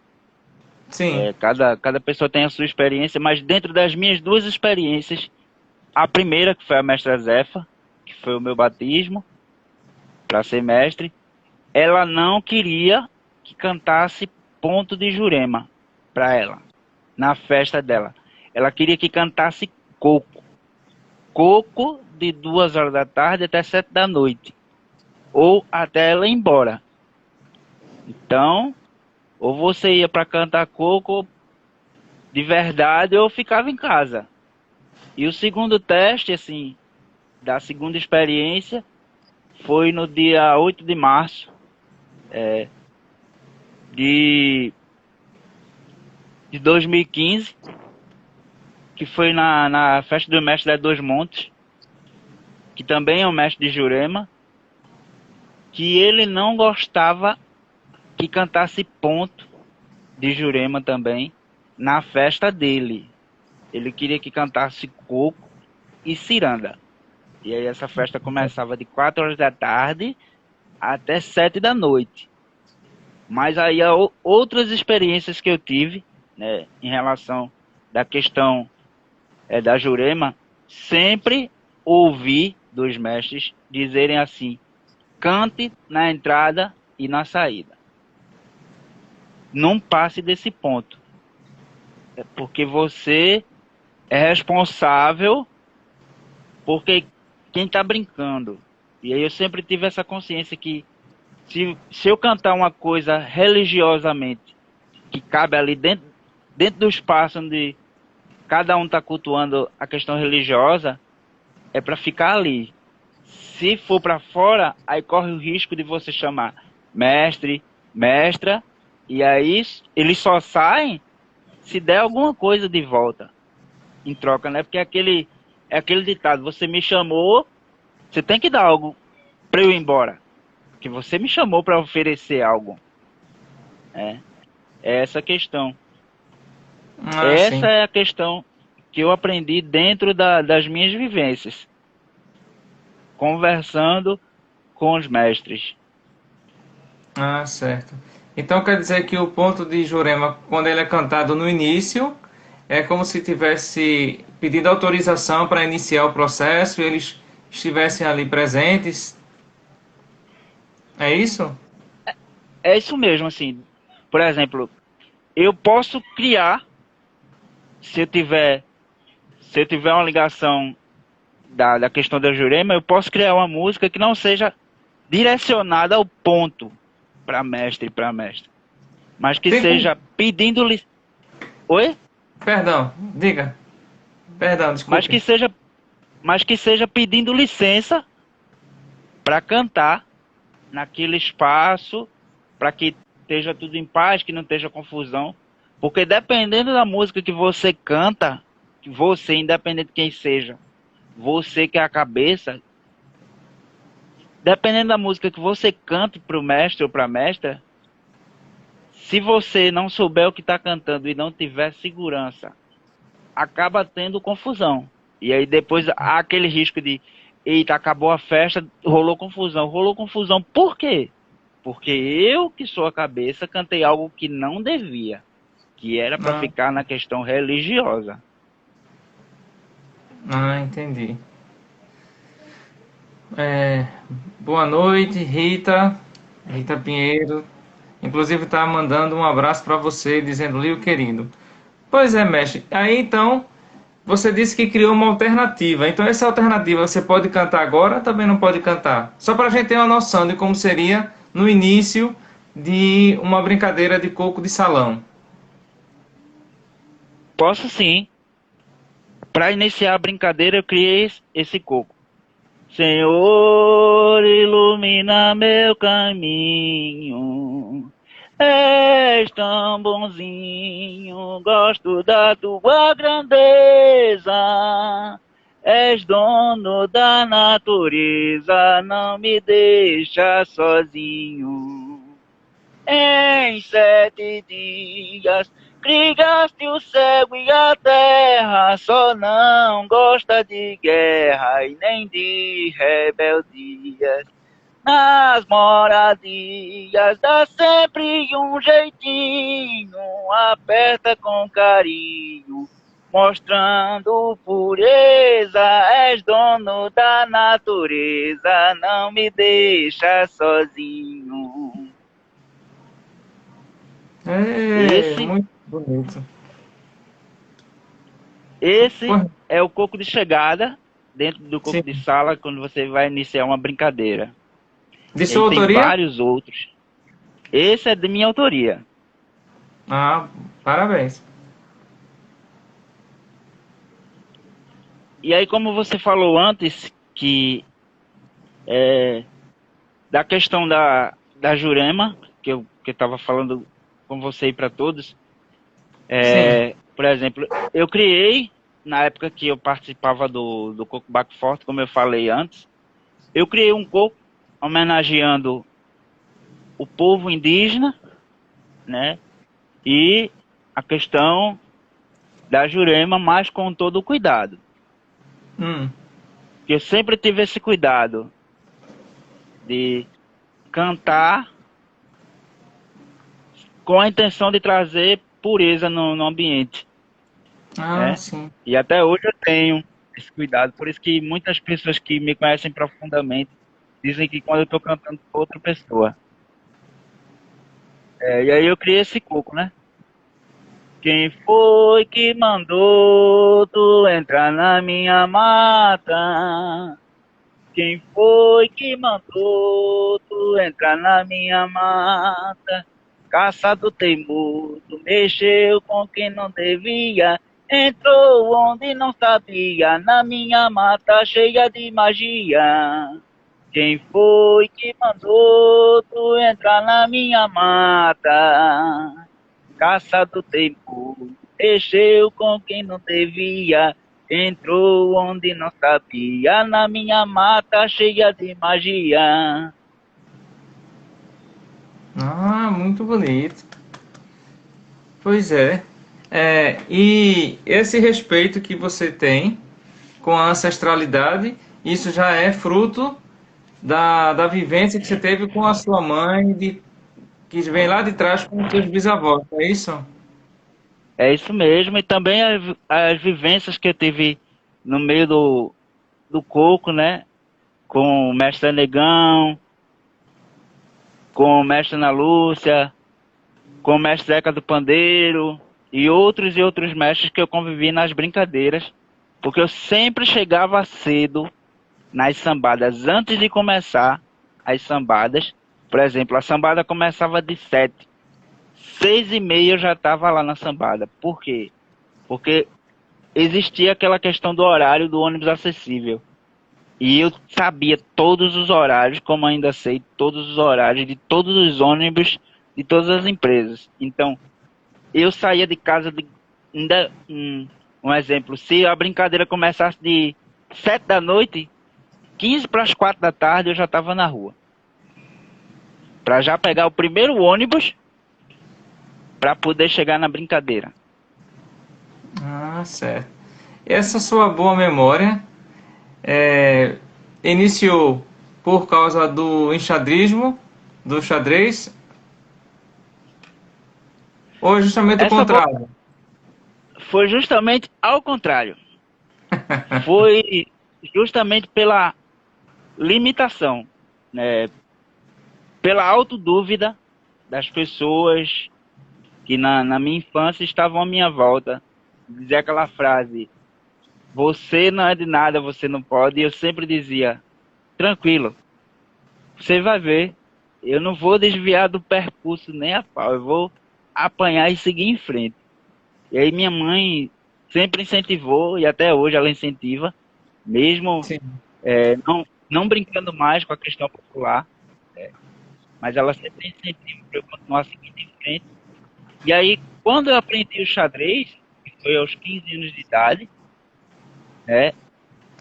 Sim. cada pessoa tem a sua experiência, mas dentro das minhas duas experiências, a primeira, que foi a mestra Zefa, que foi o meu batismo, para ser mestre, ela não queria que cantasse ponto de Jurema para ela, na festa dela. Ela queria que cantasse coco. Coco de 2 horas da tarde até 7 da noite. Ou até ela ir embora. Então, ou você ia para cantar coco de verdade ou ficava em casa. E o segundo teste, assim, da segunda experiência, foi no dia 8 de março de, de 2015, que foi na festa do mestre da Dois Montes, que também é um mestre de Jurema, que ele não gostava que cantasse ponto de Jurema também na festa dele. Ele queria que cantasse coco e ciranda. E aí essa festa começava de 4 horas da tarde até 7 da noite. Mas aí outras experiências que eu tive, né, em relação da questão da Jurema, sempre ouvi dos mestres dizerem assim: cante na entrada e na saída. Não passe desse ponto. É porque você é responsável porque quem está brincando. E aí eu sempre tive essa consciência que se eu cantar uma coisa religiosamente, que cabe ali dentro do espaço onde cada um está cultuando a questão religiosa, é para ficar ali. Se for para fora, aí corre o risco de você chamar mestre, mestra, e aí eles só saem se der alguma coisa de volta em troca, né? Porque é aquele ditado: você me chamou, você tem que dar algo para eu ir embora, que você me chamou para oferecer algo. É essa a questão. Ah, Essa sim. é a questão que eu aprendi dentro das minhas vivências, conversando com os mestres. Ah, certo. Então quer dizer que o ponto de Jurema, quando ele é cantado no início, é como se tivesse pedido autorização para iniciar o processo e eles estivessem ali presentes. É isso? É isso mesmo, assim. Por exemplo, eu posso criar, se eu tiver, se eu tiver uma ligação da questão da Jurema, eu posso criar uma música que não seja direcionada ao ponto para mestre, mas que Tipo, seja pedindo-lhe. Oi? perdão, diga. Perdão, Mas desculpe. que seja, mas que seja pedindo licença para cantar naquele espaço, para que esteja tudo em paz, que não esteja confusão. Porque dependendo da música que você canta, que você, independente de quem seja, você que é a cabeça, dependendo da música que você cante para o mestre ou para a mestra, se você não souber o que está cantando e não tiver segurança, acaba tendo confusão. E aí depois há aquele risco de: eita, acabou a festa, rolou confusão. Rolou confusão por quê? Porque eu, que sou a cabeça, cantei algo que não devia, que era para Ah, ficar na questão religiosa. entendi. Boa noite, Rita. Rita Pinheiro. Inclusive está mandando um abraço para você, dizendo: Lio querido. Pois é, mestre. Aí então, você disse que criou uma alternativa. Então, essa alternativa você pode cantar agora, também não pode cantar. Só para a gente ter uma noção de como seria no início de uma brincadeira de coco de salão. Posso sim. Para iniciar a brincadeira, eu criei esse coco. Senhor, ilumina meu caminho. És tão bonzinho, gosto da tua grandeza. És dono da natureza, não me deixa sozinho. Em 7 dias criaste o céu e a terra, só não gosta de guerra e nem de rebeldias. Nas moradias dá sempre um jeitinho, aperta com carinho, mostrando pureza. És dono da natureza, não me deixa sozinho. É, Esse, muito bonito. esse Pô, é o coco de chegada dentro do coco de sim. sala quando você vai iniciar uma brincadeira. De E aí sua tem autoria? vários outros. Esse é de minha autoria. Ah, parabéns. E aí, como você falou antes, que da questão da Jurema, que eu estava falando com você e para todos, Sim. por exemplo, eu criei, na época que eu participava do Coco Baco Forte, como eu falei antes, eu criei um coco homenageando o povo indígena, né? E a questão da Jurema, mas com todo o cuidado. Hum. que eu sempre tive esse cuidado de cantar com a intenção de trazer pureza no ambiente, Ah, né? sim. E até hoje eu tenho esse cuidado. Por isso que muitas pessoas que me conhecem profundamente dizem que quando eu estou cantando com outra pessoa. E aí eu criei esse coco, né? Quem foi que mandou tu entrar na minha mata? Quem foi que mandou tu entrar na minha mata? Caçado teimoso, mexeu com quem não devia, entrou onde não sabia, na minha mata cheia de magia. Quem foi que mandou tu entrar na minha mata? Caçado teimoso, mexeu com quem não devia, entrou onde não sabia, na minha mata cheia de magia. Ah, muito bonito. Pois é. E esse respeito que você tem com a ancestralidade, isso já é fruto da vivência que você teve com a sua mãe, que vem lá de trás com os seus bisavós, é isso? É isso mesmo, e também as vivências que eu tive no meio do coco, né? Com o mestre Negão, com o mestre Ana Lúcia, com o mestre Zeca do Pandeiro e outros mestres que eu convivi nas brincadeiras, porque eu sempre chegava cedo nas sambadas, antes de começar as sambadas. Por exemplo, a sambada começava de 7, 6h30 eu já estava lá na sambada. Por quê? Porque existia aquela questão do horário do ônibus acessível. E eu sabia todos os horários, como ainda sei todos os horários de todos os ônibus de todas as empresas. Então, eu saía de casa ainda, um exemplo, se a brincadeira começasse de 7 da noite, 15 para as 4 da tarde eu já estava na rua. Para já pegar o primeiro ônibus para poder chegar na brincadeira. Ah, certo. Essa sua boa memória iniciou por causa do enxadrismo, do xadrez, ou é justamente o Essa contrário? foi justamente ao contrário. Foi justamente pela limitação, né? Pela autodúvida das pessoas que na minha infância estavam à minha volta. Dizer aquela frase: você não é de nada, você não pode. E eu sempre dizia: tranquilo, você vai ver. Eu não vou desviar do percurso nem a pau. Eu vou apanhar e seguir em frente. E aí minha mãe sempre incentivou, e até hoje ela incentiva, mesmo Sim. não brincando mais com a questão popular, mas ela sempre incentiva para eu continuar seguindo em frente. E aí, quando eu aprendi o xadrez, que foi aos 15 anos de idade, né?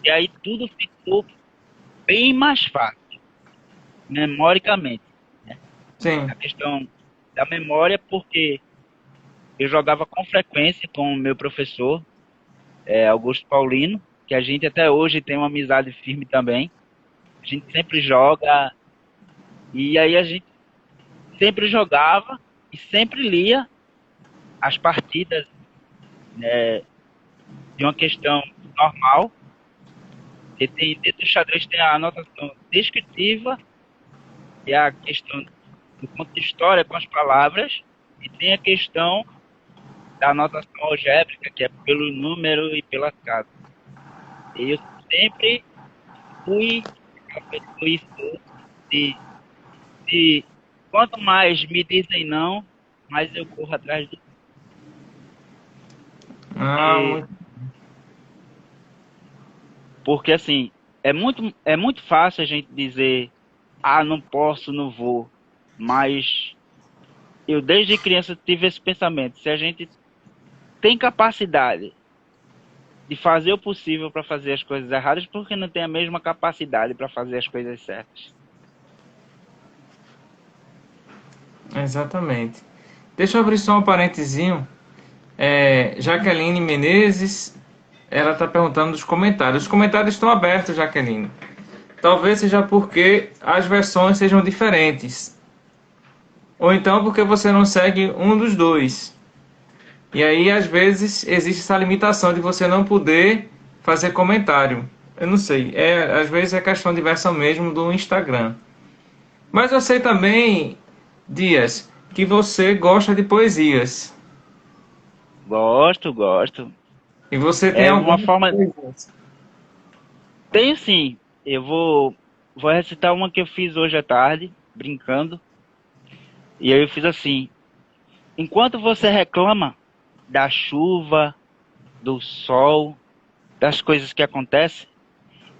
E aí tudo ficou bem mais fácil, memoricamente. Né? Sim. A questão da memória, porque eu jogava com frequência com o meu professor, Augusto Paulino, que a gente até hoje tem uma amizade firme também. A gente sempre joga, e aí a gente sempre jogava e sempre lia as partidas, né, de uma questão normal. E dentro do xadrez tem a anotação descritiva, e a questão do conto de história com as palavras, e tem a questão da anotação algébrica, que é pelo número e pelas casas. E eu sempre fui isso de, de quanto mais me dizem não, mais eu corro atrás do Ah, que. muito. Porque assim, é muito fácil a gente dizer, ah, não posso, não vou. Mas eu desde criança tive esse pensamento, se a gente tem capacidade de fazer o possível para fazer as coisas erradas, por que não tem a mesma capacidade para fazer as coisas certas? Exatamente. Deixa eu abrir só um parentezinho. Jaqueline Menezes Ela está perguntando dos comentários. Os comentários estão abertos, Jaqueline. Talvez seja porque as versões sejam diferentes. Ou então porque você não segue um dos dois. E aí, às vezes, existe essa limitação de você não poder fazer comentário. Eu não sei. Às vezes é questão de versão mesmo do Instagram. Mas eu sei também, Dias, que você gosta de poesias. Gosto, gosto. E você tem É uma algumas forma. poesias. Tenho sim. Eu vou recitar uma que eu fiz hoje à tarde, brincando. E aí eu fiz assim: enquanto você reclama da chuva, do sol, das coisas que acontecem,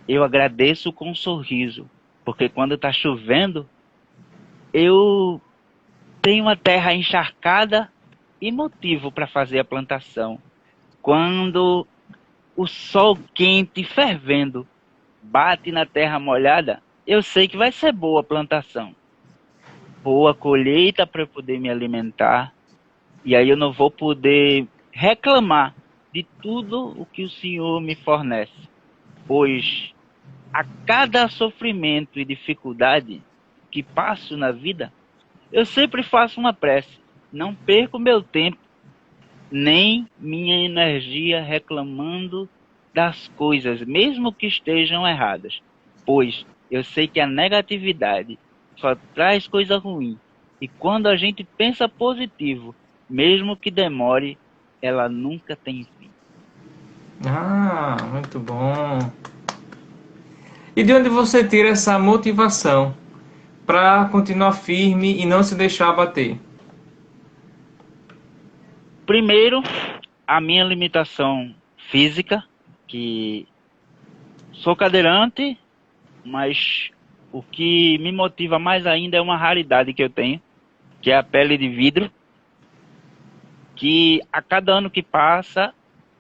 eu agradeço com um sorriso. Porque quando está chovendo, eu tenho uma terra encharcada e motivo para fazer a plantação. Quando o sol quente, fervendo, bate na terra molhada, eu sei que vai ser boa a plantação. Boa colheita para eu poder me alimentar. E aí eu não vou poder reclamar de tudo o que o Senhor me fornece. Pois a cada sofrimento e dificuldade que passo na vida, eu sempre faço uma prece. Não perco meu tempo, nem minha energia reclamando das coisas, mesmo que estejam erradas. Pois eu sei que a negatividade só traz coisa ruim. E quando a gente pensa positivo, mesmo que demore, ela nunca tem fim. Ah, muito bom. E de onde você tira essa motivação para continuar firme e não se deixar abater? Primeiro, a minha limitação física, que sou cadeirante, mas o que me motiva mais ainda é uma raridade que eu tenho, que é a pele de vidro, que a cada ano que passa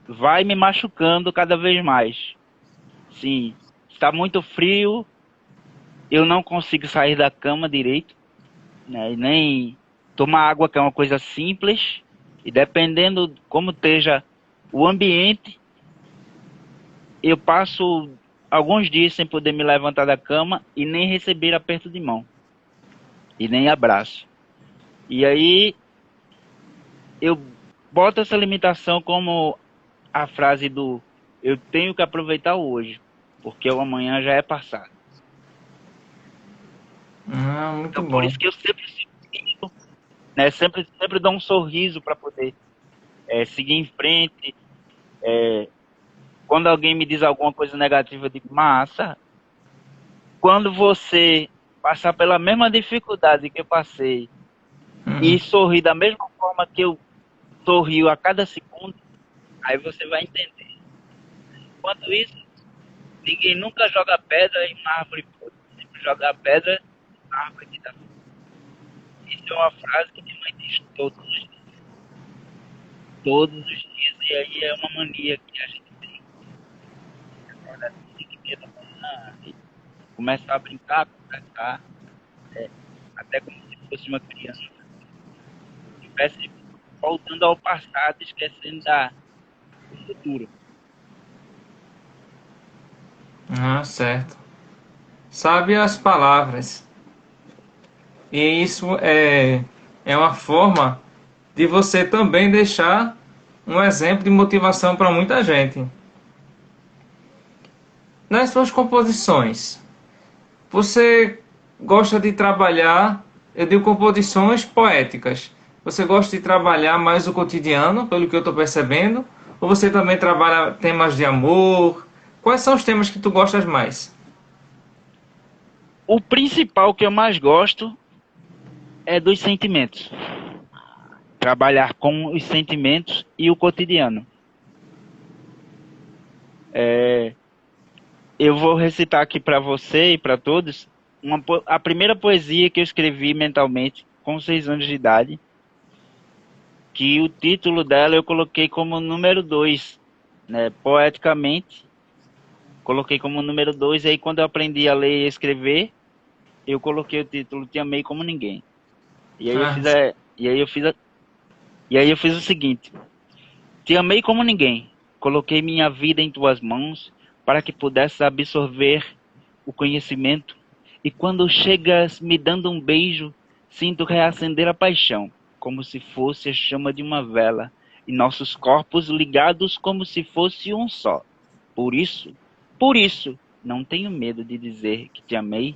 vai me machucando cada vez mais. Sim, está muito frio, eu não consigo sair da cama direito, né, e nem tomar água, que é uma coisa simples, e dependendo como esteja o ambiente, eu passo alguns dias sem poder me levantar da cama e nem receber aperto de mão, e nem abraço. E aí eu boto essa limitação como a frase do eu tenho que aproveitar hoje, porque o amanhã já é passado. Ah, muito Então por bom. isso que eu sempre sigo, né, sempre dou um sorriso para poder seguir em frente. Quando alguém me diz alguma coisa negativa, eu digo, massa, quando você passar pela mesma dificuldade que eu passei Hum. e sorrir da mesma forma que eu sorrio a cada segundo, aí você vai entender. Enquanto isso, ninguém nunca joga pedra em uma árvore podre. Sempre joga pedra na árvore que dá. Isso é uma frase que minha mãe diz todos os dias. Todos os dias. E aí é uma mania que a gente tem. Acorda às 5h30 da manhã e começa a brincar, conversar, até como se fosse uma criança. Estivesse voltando ao passado, esquecendo do futuro. Ah, certo. Sabe as palavras. E isso é uma forma de você também deixar um exemplo de motivação para muita gente. Nas suas composições, você gosta de trabalhar, eu digo composições poéticas. Você gosta de trabalhar mais o cotidiano, pelo que eu estou percebendo? Ou você também trabalha temas de amor? Quais são os temas que tu gostas mais? O principal que eu mais gosto é dos sentimentos. Trabalhar com os sentimentos e o cotidiano. Eu vou recitar aqui para você e para todos a primeira poesia que eu escrevi mentalmente com 6 anos de idade, que o título dela eu coloquei como número 2, né? Poeticamente, coloquei como número 2, e aí quando eu aprendi a ler e escrever, eu coloquei o título Te Amei Como Ninguém. E aí eu Ah, fiz e aí eu fiz o seguinte: Te amei como ninguém. Coloquei minha vida em tuas mãos para que pudesses absorver o conhecimento. E quando chegas me dando um beijo, sinto reacender a paixão, como se fosse a chama de uma vela, e nossos corpos ligados como se fosse um só. Por isso, não tenho medo de dizer que te amei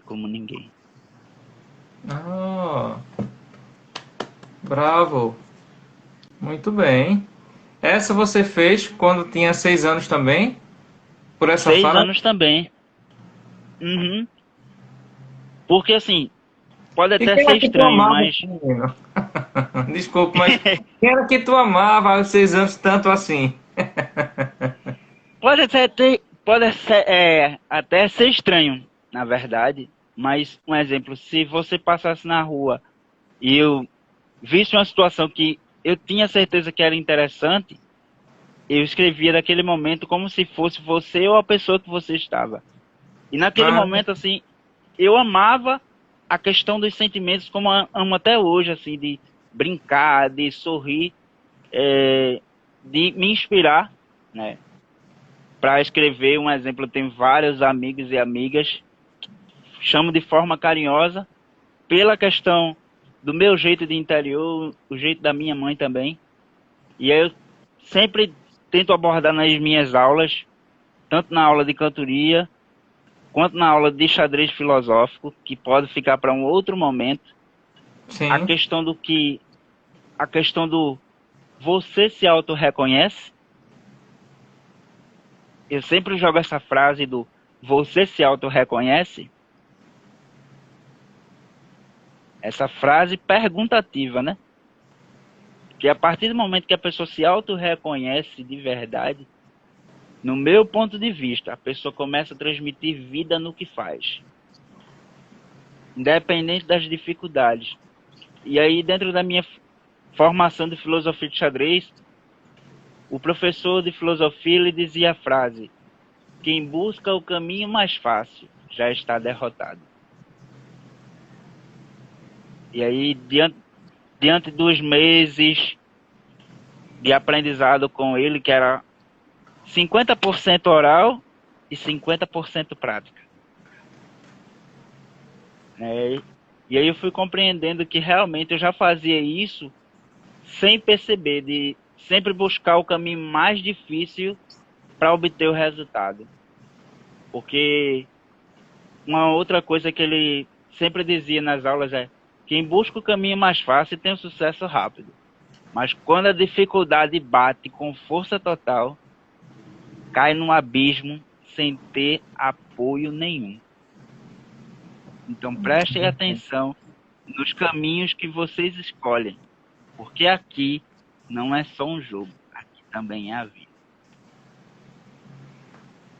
como ninguém. Ah, bravo. Muito bem. Essa você fez quando tinha 6 anos também? Por essa 6 anos fase? também. Uhum. Porque assim, pode E até quem ser era que tu estranho, amava, mas menino? Desculpa, mas quem era que tu amava aos 6 anos tanto assim? pode ser, até ser estranho, na verdade. Mas, um exemplo, se você passasse na rua e eu visse uma situação que eu tinha certeza que era interessante, eu escrevia daquele momento como se fosse você ou a pessoa que você estava. E naquele Ah, momento, assim, eu amava a questão dos sentimentos como amo até hoje, assim, de brincar, de sorrir, de me inspirar, né? Para escrever um exemplo, eu tenho vários amigos e amigas, chamo de forma carinhosa, pela questão do meu jeito de interior, o jeito da minha mãe também. E aí eu sempre tento abordar nas minhas aulas, tanto na aula de cantoria, quanto na aula de xadrez filosófico, que pode ficar para um outro momento, a sim. questão do que, a questão do você se auto-reconhece. Eu sempre jogo essa frase do você se auto-reconhece, essa frase perguntativa, né? Que a partir do momento que a pessoa se auto-reconhece de verdade, no meu ponto de vista, a pessoa começa a transmitir vida no que faz, independente das dificuldades. E aí, dentro da minha formação de filosofia de xadrez, o professor de filosofia ele dizia a frase: quem busca o caminho mais fácil já está derrotado. E aí, diante dos meses de aprendizado com ele, que era 50% oral e 50% prática, né? E aí eu fui compreendendo que realmente eu já fazia isso sem perceber, de sempre buscar o caminho mais difícil para obter o resultado. Porque uma outra coisa que ele sempre dizia nas aulas é: quem busca o caminho mais fácil tem um sucesso rápido. Mas quando a dificuldade bate com força total, cai num abismo sem ter apoio nenhum. Então prestem atenção nos caminhos que vocês escolhem, porque aqui não é só um jogo, aqui também é a vida.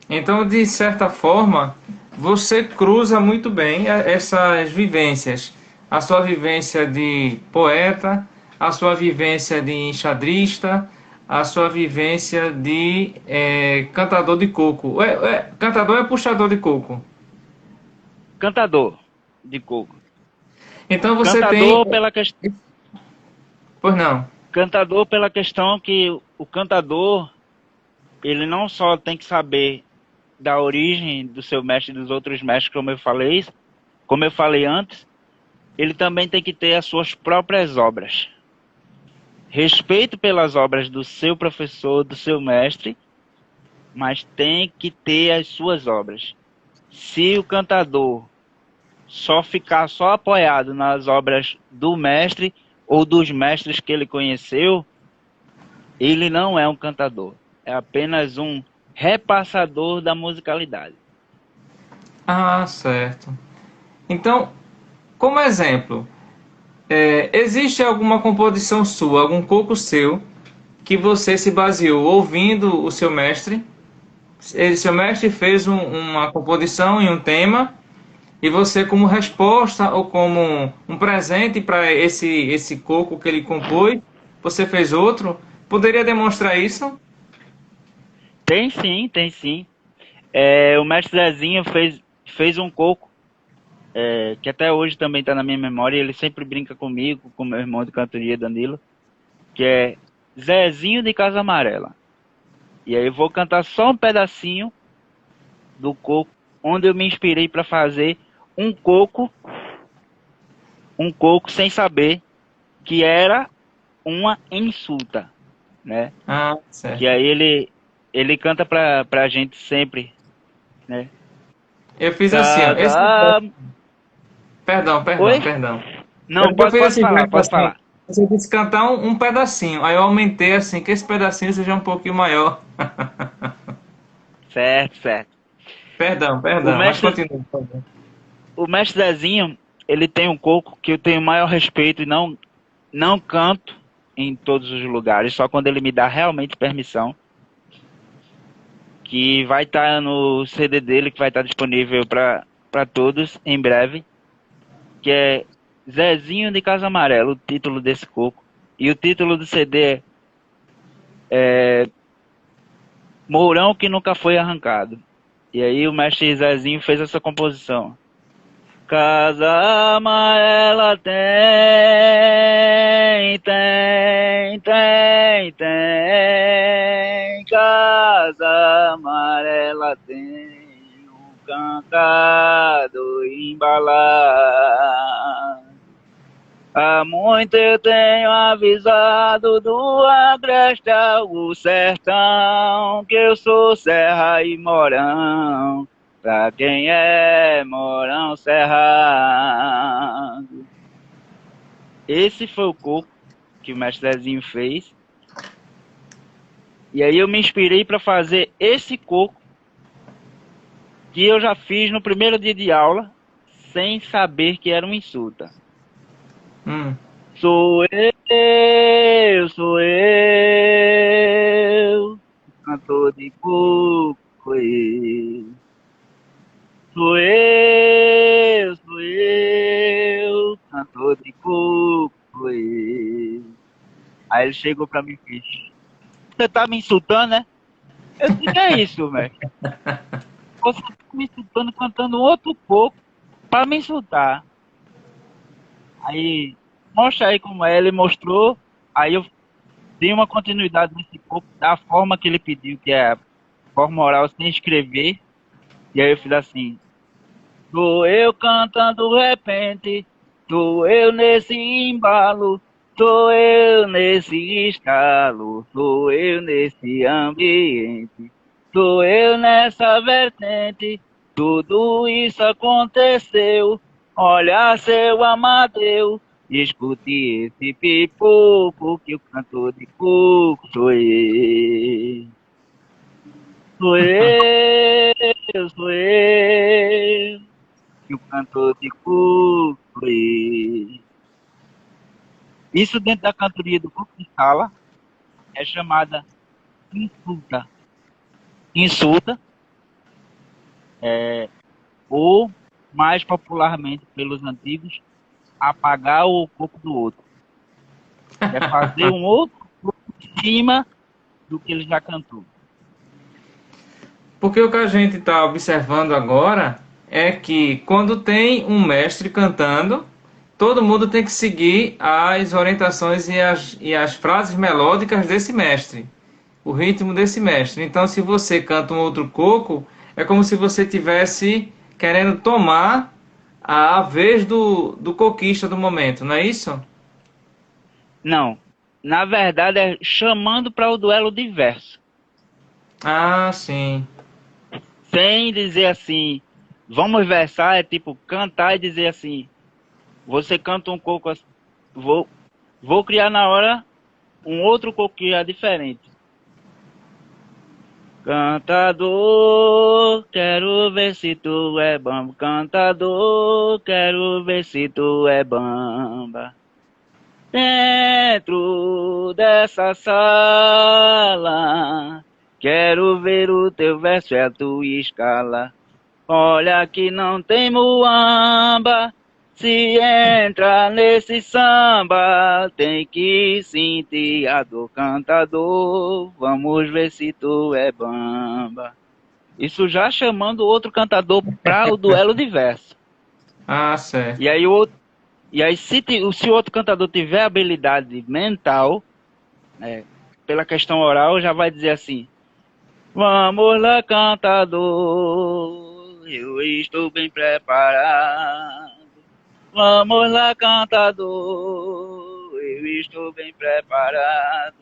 Então, de certa forma, você cruza muito bem essas vivências. A sua vivência de poeta, a sua vivência de enxadrista, a sua vivência de cantador de coco. Cantador é puxador de coco. Cantador de coco. Então você tem. Cantador pela questão. Pois não. Cantador pela questão que o cantador, ele não só tem que saber da origem do seu mestre e dos outros mestres, como eu falei antes, ele também tem que ter as suas próprias obras. Respeito pelas obras do seu professor, do seu mestre, mas tem que ter as suas obras. Se o cantador só apoiado nas obras do mestre ou dos mestres que ele conheceu, ele não é um cantador. É apenas um repassador da musicalidade. Ah, certo. Então, como exemplo, existe alguma composição sua, algum coco seu, que você se baseou ouvindo o seu mestre? Seu mestre fez uma composição em um tema e você, como resposta ou como um presente para esse coco que ele compôs, você fez outro? Poderia demonstrar isso? Tem sim, tem sim. O mestre Zezinho fez um coco, que até hoje também está na minha memória. Ele sempre brinca comigo, com meu irmão de cantoria, Danilo, que é Zezinho de Casa Amarela. E aí eu vou cantar só um pedacinho do coco, onde eu me inspirei para fazer um coco, sem saber que era uma insulta, né? Ah, Que certo. aí ele canta pra gente sempre, né? Eu fiz assim, ó. Cada... Perdão, Oi? perdão, perdão. Não, Eu fiz pode esse falar, verso pode assim. falar. Você disse cantar um pedacinho. Aí eu aumentei assim, que esse pedacinho seja um pouquinho maior. Certo, certo. Perdão, O perdão, mas mestre, continua, por favor. o mestre Zezinho, ele tem um coco que eu tenho maior respeito e não canto em todos os lugares, só quando ele me dá realmente permissão, que vai estar no CD dele, que vai estar disponível para todos em breve, que é Zezinho de Casa Amarela, o título desse coco. E o título do CD é Mourão que Nunca Foi Arrancado. E aí o mestre Zezinho fez essa composição. Casa amarela tem. Casa amarela tem um cantado embalado. Há muito eu tenho avisado do agreste ao sertão, que eu sou serra e morão, pra quem é morão cerrado. Esse foi o coco que o mestre Zezinho fez. E aí eu me inspirei para fazer esse coco que eu já fiz no primeiro dia de aula, sem saber que era uma insulta. Hum. Sou eu, cantor de coco, sou eu, cantor de coco. Aí ele chegou pra mim e fez, você tá me insultando, né? Eu disse, que é isso, velho? Você tá me insultando cantando outro coco pra me insultar. Aí, mostra aí como é, ele mostrou, aí eu dei uma continuidade nesse coco da forma que ele pediu, que é a forma oral sem escrever. E aí eu fiz assim, sou eu cantando de repente, sou eu nesse embalo, sou eu nesse estalo, sou eu nesse ambiente, sou eu nessa vertente, tudo isso aconteceu, olha seu Amadeu, escute esse pipoco que o cantor de coco sou eu. Sou eu, que o cantor de coco sou eu. Isso dentro da cantoria do coco de sala é chamada insulta. Insulta, ou mais popularmente pelos antigos, apagar o coco do outro. É fazer um outro coco em cima do que ele já cantou. Porque o que a gente está observando agora é que quando tem um mestre cantando, todo mundo tem que seguir as orientações e as frases melódicas desse mestre, o ritmo desse mestre. Então, se você canta um outro coco, é como se você tivesse querendo tomar a vez do coquista do momento, não é isso? Não, na verdade é chamando para o duelo de verso. Ah, sim. Sem dizer assim, vamos versar, é tipo cantar e dizer assim, você canta um coco assim, vou criar na hora um outro coco que é diferente. Cantador, quero ver se tu é bamba. Cantador, quero ver se tu é bamba. Dentro dessa sala, quero ver o teu verso e a tua escala. Olha que não tem muamba, se entra nesse samba, tem que sentir a dor, cantador, vamos ver se tu é bamba. Isso já chamando o outro cantador para o duelo de verso. Ah, certo. E aí, se o outro cantador tiver habilidade mental, pela questão oral, já vai dizer assim, Vamos lá, cantador, eu estou bem preparado. Vamos lá, cantador, eu estou bem preparado.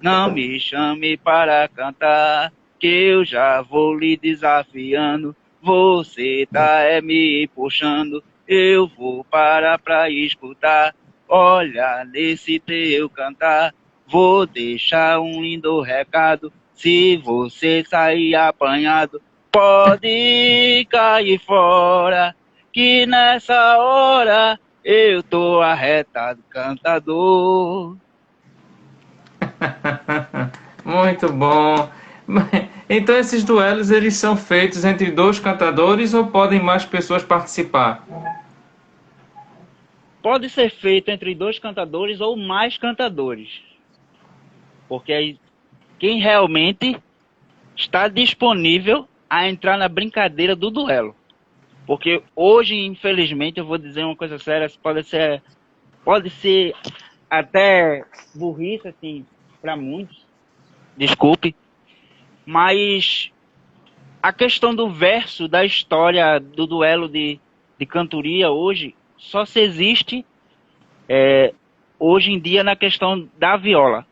Não me chame para cantar, que eu já vou lhe desafiando. Você tá me puxando, eu vou parar pra escutar. Olha nesse teu cantar, vou deixar um lindo recado. Se você sair apanhado, pode cair fora, que nessa hora eu tô arretado, cantador. Muito bom. Então esses duelos eles são feitos entre dois cantadores ou podem mais pessoas participar? Pode ser feito entre dois cantadores ou mais cantadores, porque aí quem realmente está disponível a entrar na brincadeira do duelo. Porque hoje, infelizmente, eu vou dizer uma coisa séria, pode ser até burrice assim para muitos, desculpe, mas a questão do verso da história do duelo de cantoria hoje só se existe hoje em dia na questão da viola,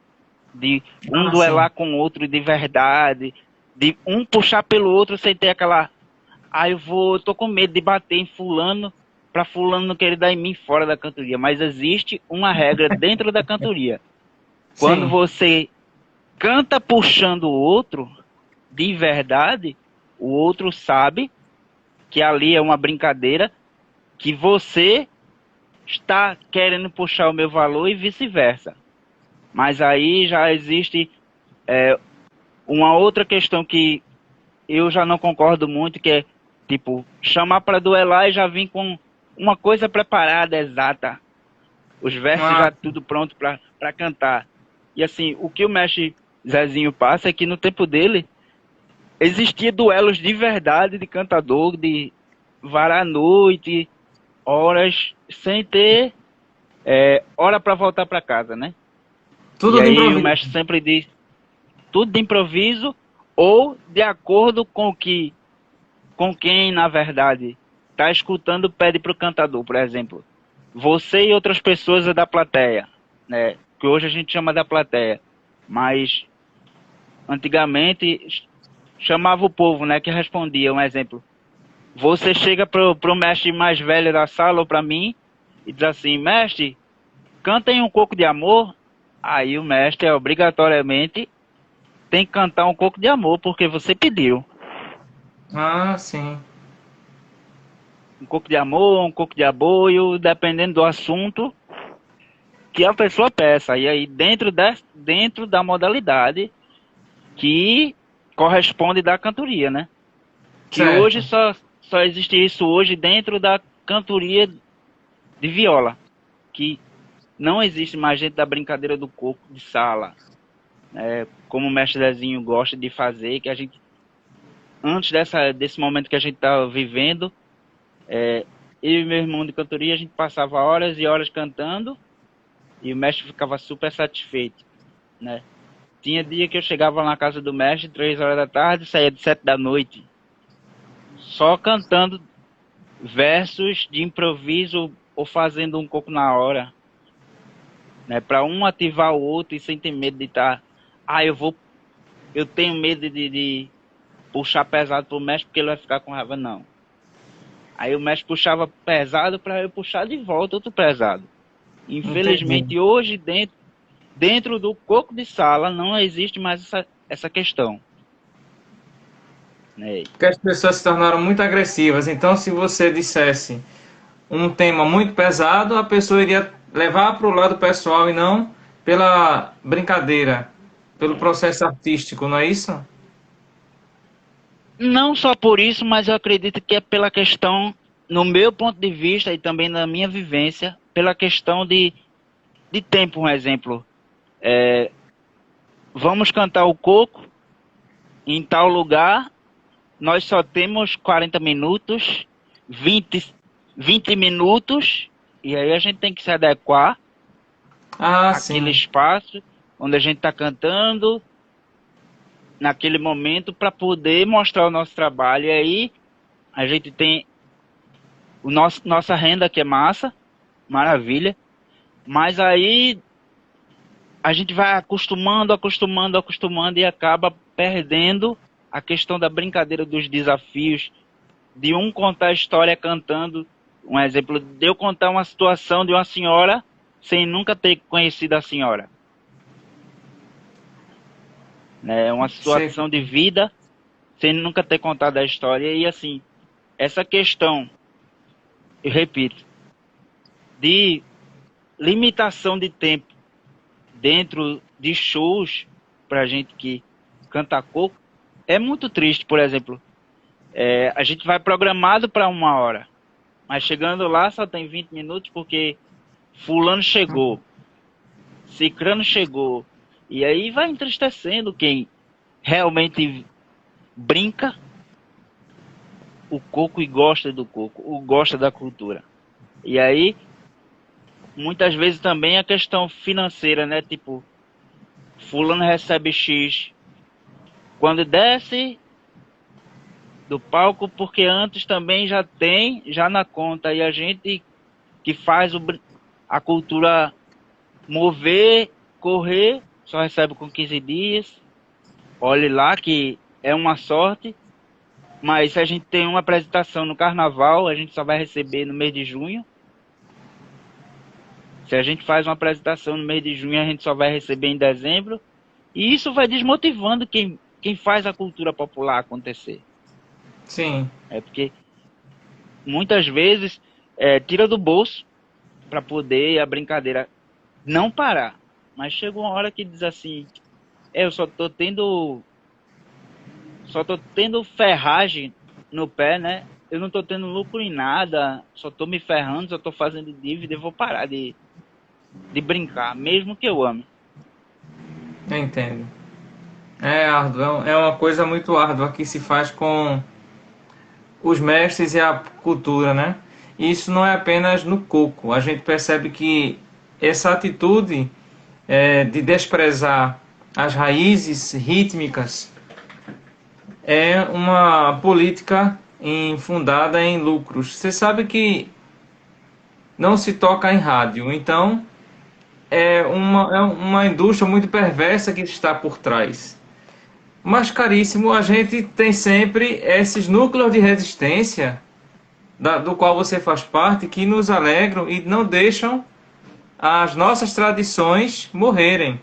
de um Ah, sim. duelar com o outro de verdade, de um puxar pelo outro sem ter aquela, eu tô com medo de bater em fulano para fulano não querer dar em mim fora da cantoria, mas existe uma regra dentro da cantoria. Quando Sim. você canta puxando o outro de verdade, o outro sabe que ali é uma brincadeira, que você está querendo puxar o meu valor e vice-versa. Mas aí já existe uma outra questão que eu já não concordo muito, que é, tipo, chamar para duelar e já vir com uma coisa preparada, exata. Os versos Ah, já tudo pronto para cantar. E assim, o que o mestre Zezinho passa é que no tempo dele existia duelos de verdade, de cantador, de varar a noite, horas, sem ter hora para voltar para casa, né? E tudo de aí o improviso. mestre sempre diz, tudo de improviso ou de acordo com quem, na verdade, está escutando, pede para o cantador, por exemplo. Você e outras pessoas é da plateia, né? Que hoje a gente chama da plateia. Mas antigamente chamava o povo, né? Que respondia, um exemplo. Você chega pro mestre mais velho da sala ou para mim e diz assim, mestre, cantem um pouco de amor. Aí o mestre obrigatoriamente tem que cantar um pouco de amor porque você pediu. Ah, sim. Um pouco de amor, um pouco de apoio, dependendo do assunto que a pessoa peça. E aí dentro da modalidade que corresponde da cantoria, né? Que hoje Certo. só existe isso hoje dentro da cantoria de viola. Que não existe mais dentro da brincadeira do coco de sala. Como o mestre Lezinho gosta de fazer, que a gente, antes desse momento que a gente está vivendo, eu e meu irmão de cantoria, a gente passava horas e horas cantando e o mestre ficava super satisfeito, né? Tinha dia que eu chegava na casa do mestre 3 horas da tarde, saía de 7 da noite, só cantando versos de improviso ou fazendo um pouco na hora, né? Para um ativar o outro e sem ter medo de estar, eu tenho medo de puxar pesado pro mestre porque ele vai ficar com raiva, não. Aí o mestre puxava pesado para eu puxar de volta outro pesado. Entendi. Infelizmente hoje dentro do coco de sala não existe mais essa questão, né? Porque as pessoas se tornaram muito agressivas. Então, se você dissesse um tema muito pesado, a pessoa iria levar para o lado pessoal e não pela brincadeira, pelo processo artístico, não é isso? Não só por isso, mas eu acredito que é pela questão, no meu ponto de vista e também na minha vivência, pela questão de tempo, um exemplo. Vamos cantar o coco em tal lugar, nós só temos 40 minutos, 20, 20 minutos, e aí a gente tem que se adequar Ah, àquele sim. espaço onde a gente está cantando, naquele momento para poder mostrar o nosso trabalho. E aí a gente tem nossa renda, que é massa, maravilha, mas aí a gente vai acostumando e acaba perdendo a questão da brincadeira, dos desafios, de um contar a história cantando. Um exemplo, de eu contar uma situação de uma senhora sem nunca ter conhecido a senhora. Né? Uma Sei. situação de vida sem nunca ter contado a história. E assim, essa questão, eu repito, de limitação de tempo dentro de shows pra gente que canta coco, é muito triste. Por exemplo, a gente vai programado para 1 hora, mas chegando lá só tem 20 minutos porque fulano chegou, cicrano chegou, e aí vai entristecendo quem realmente brinca o coco e gosta do coco, ou gosta da cultura. E aí, muitas vezes também a questão financeira, né? Tipo, fulano recebe X quando desce do palco, porque antes também já tem, já na conta, e a gente que faz a cultura mover, correr, só recebe com 15 dias. Olhe lá que é uma sorte, mas se a gente tem uma apresentação no carnaval, a gente só vai receber no mês de junho. Se a gente faz uma apresentação no mês de junho, a gente só vai receber em dezembro. E isso vai desmotivando quem faz a cultura popular acontecer. Sim. É porque muitas vezes tira do bolso para poder a brincadeira não parar. Mas chega uma hora que diz assim, eu só tô tendo ferragem no pé, né? Eu não tô tendo lucro em nada, só tô me ferrando, só tô fazendo dívida, eu vou parar de brincar, mesmo que eu ame. Eu entendo. É árduo, é uma coisa muito árdua que se faz com os mestres e a cultura, né? E isso não é apenas no coco. A gente percebe que essa atitude de desprezar as raízes rítmicas é uma política fundada em lucros. Você sabe que não se toca em rádio, então é uma indústria muito perversa que está por trás. Mas, caríssimo, a gente tem sempre esses núcleos de resistência do qual você faz parte, que nos alegram e não deixam as nossas tradições morrerem.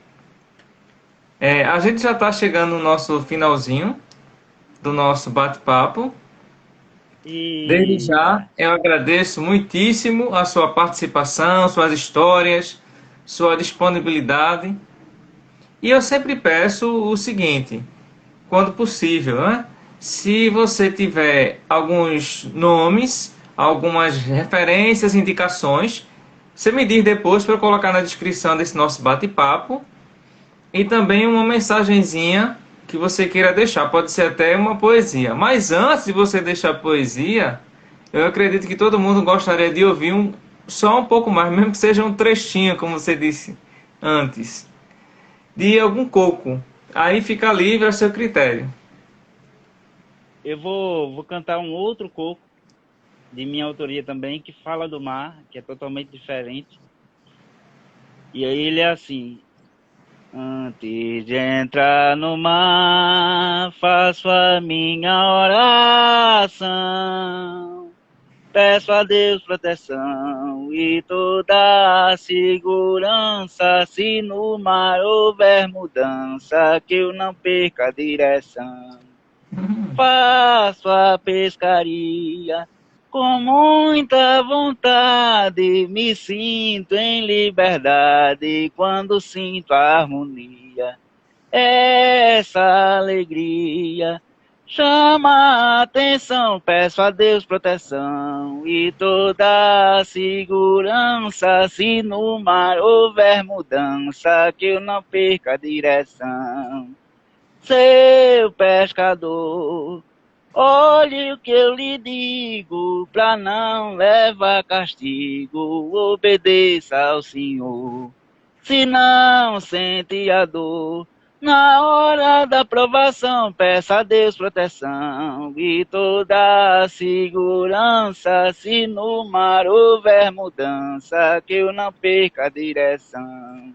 A gente já está chegando no nosso finalzinho do nosso bate-papo. Desde E já, eu agradeço muitíssimo a sua participação, suas histórias, sua disponibilidade. E eu sempre peço o seguinte, quando possível, né? Se você tiver alguns nomes, algumas referências, indicações, você me diz depois para eu colocar na descrição desse nosso bate-papo. E também uma mensagenzinha que você queira deixar. Pode ser até uma poesia. Mas antes de você deixar a poesia, eu acredito que todo mundo gostaria de ouvir só um pouco mais, mesmo que seja um trechinho, como você disse antes, de algum coco. Aí fica livre a seu critério. eu vou cantar um outro coco de minha autoria também, que fala do mar, que é totalmente diferente. E aí ele é assim: antes de entrar no mar, faço a minha oração. Peço a Deus proteção e toda a segurança. Se no mar houver mudança, que eu não perca a direção. Faço a pescaria com muita vontade, me sinto em liberdade quando sinto a harmonia. Essa alegria chama a atenção, peço a Deus proteção e toda a segurança. Se no mar houver mudança, que eu não perca a direção. Seu pescador, olhe o que eu lhe digo, pra não levar castigo, obedeça ao Senhor. Se não sente a dor, Na hora da provação, peça a Deus proteção e toda a segurança. Se no mar houver mudança, que eu não perca a direção.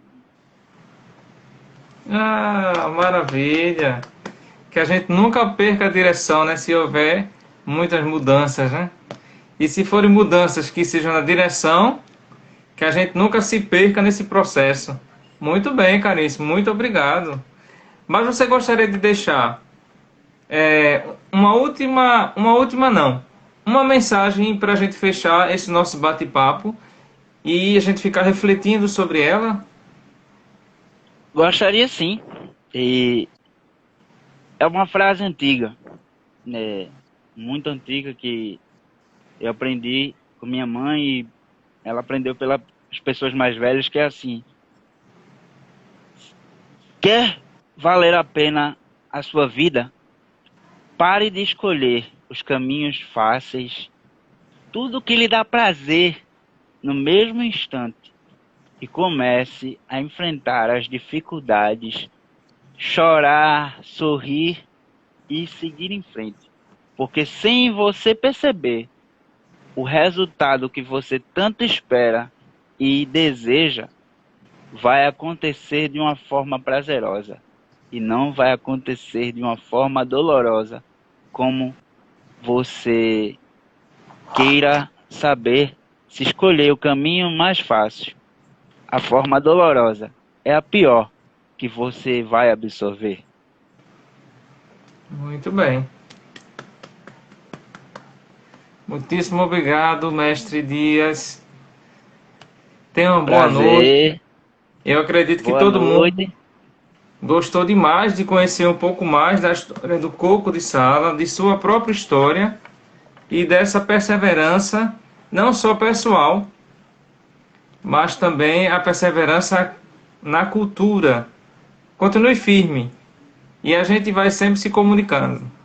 Ah, maravilha! Que a gente nunca perca a direção, né? Se houver muitas mudanças, né? E se forem mudanças que sejam na direção, que a gente nunca se perca nesse processo. Muito bem, caríssimo, muito obrigado. Mas você gostaria de deixar uma mensagem para a gente fechar esse nosso bate-papo e a gente ficar refletindo sobre ela? Gostaria sim. E é uma frase antiga, né? Muito antiga, que eu aprendi com minha mãe e ela aprendeu pelas pessoas mais velhas, que é assim: quer valer a pena a sua vida? Pare de escolher os caminhos fáceis, tudo que lhe dá prazer no mesmo instante, e comece a enfrentar as dificuldades, chorar, sorrir e seguir em frente. Porque sem você perceber, o resultado que você tanto espera e deseja vai acontecer de uma forma prazerosa e não vai acontecer de uma forma dolorosa, como você queira saber. Se escolher o caminho mais fácil, a forma dolorosa é a pior que você vai absorver. Muito bem. Muitíssimo obrigado, mestre Dias. Tenha uma boa noite. Prazer, Eu acredito que boa todo mundo noite. gostou demais de conhecer um pouco mais da história do Coco de Sala, de sua própria história e dessa perseverança, não só pessoal, mas também a perseverança na cultura. Continue firme e a gente vai sempre se comunicando.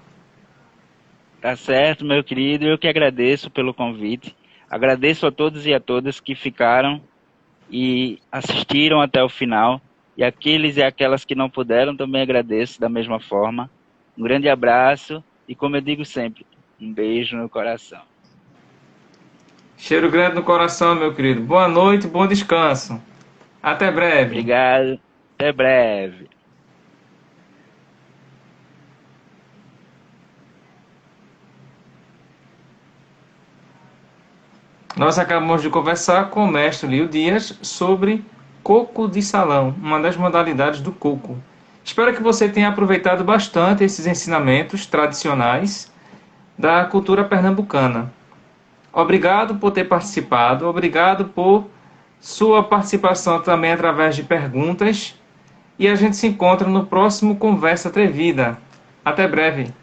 Tá certo, meu querido. Eu que agradeço pelo convite. Agradeço a todos e a todas que ficaram e assistiram até o final. E aqueles e aquelas que não puderam, também agradeço da mesma forma. Um grande abraço e, como eu digo sempre, um beijo no coração. Cheiro grande no coração, meu querido. Boa noite, bom descanso. Até breve. Obrigado. Até breve. Nós acabamos de conversar com o mestre Lio Dias sobre coco de salão, uma das modalidades do coco. Espero que você tenha aproveitado bastante esses ensinamentos tradicionais da cultura pernambucana. Obrigado por ter participado, obrigado por sua participação também através de perguntas. E a gente se encontra no próximo Conversa Atrevida. Até breve.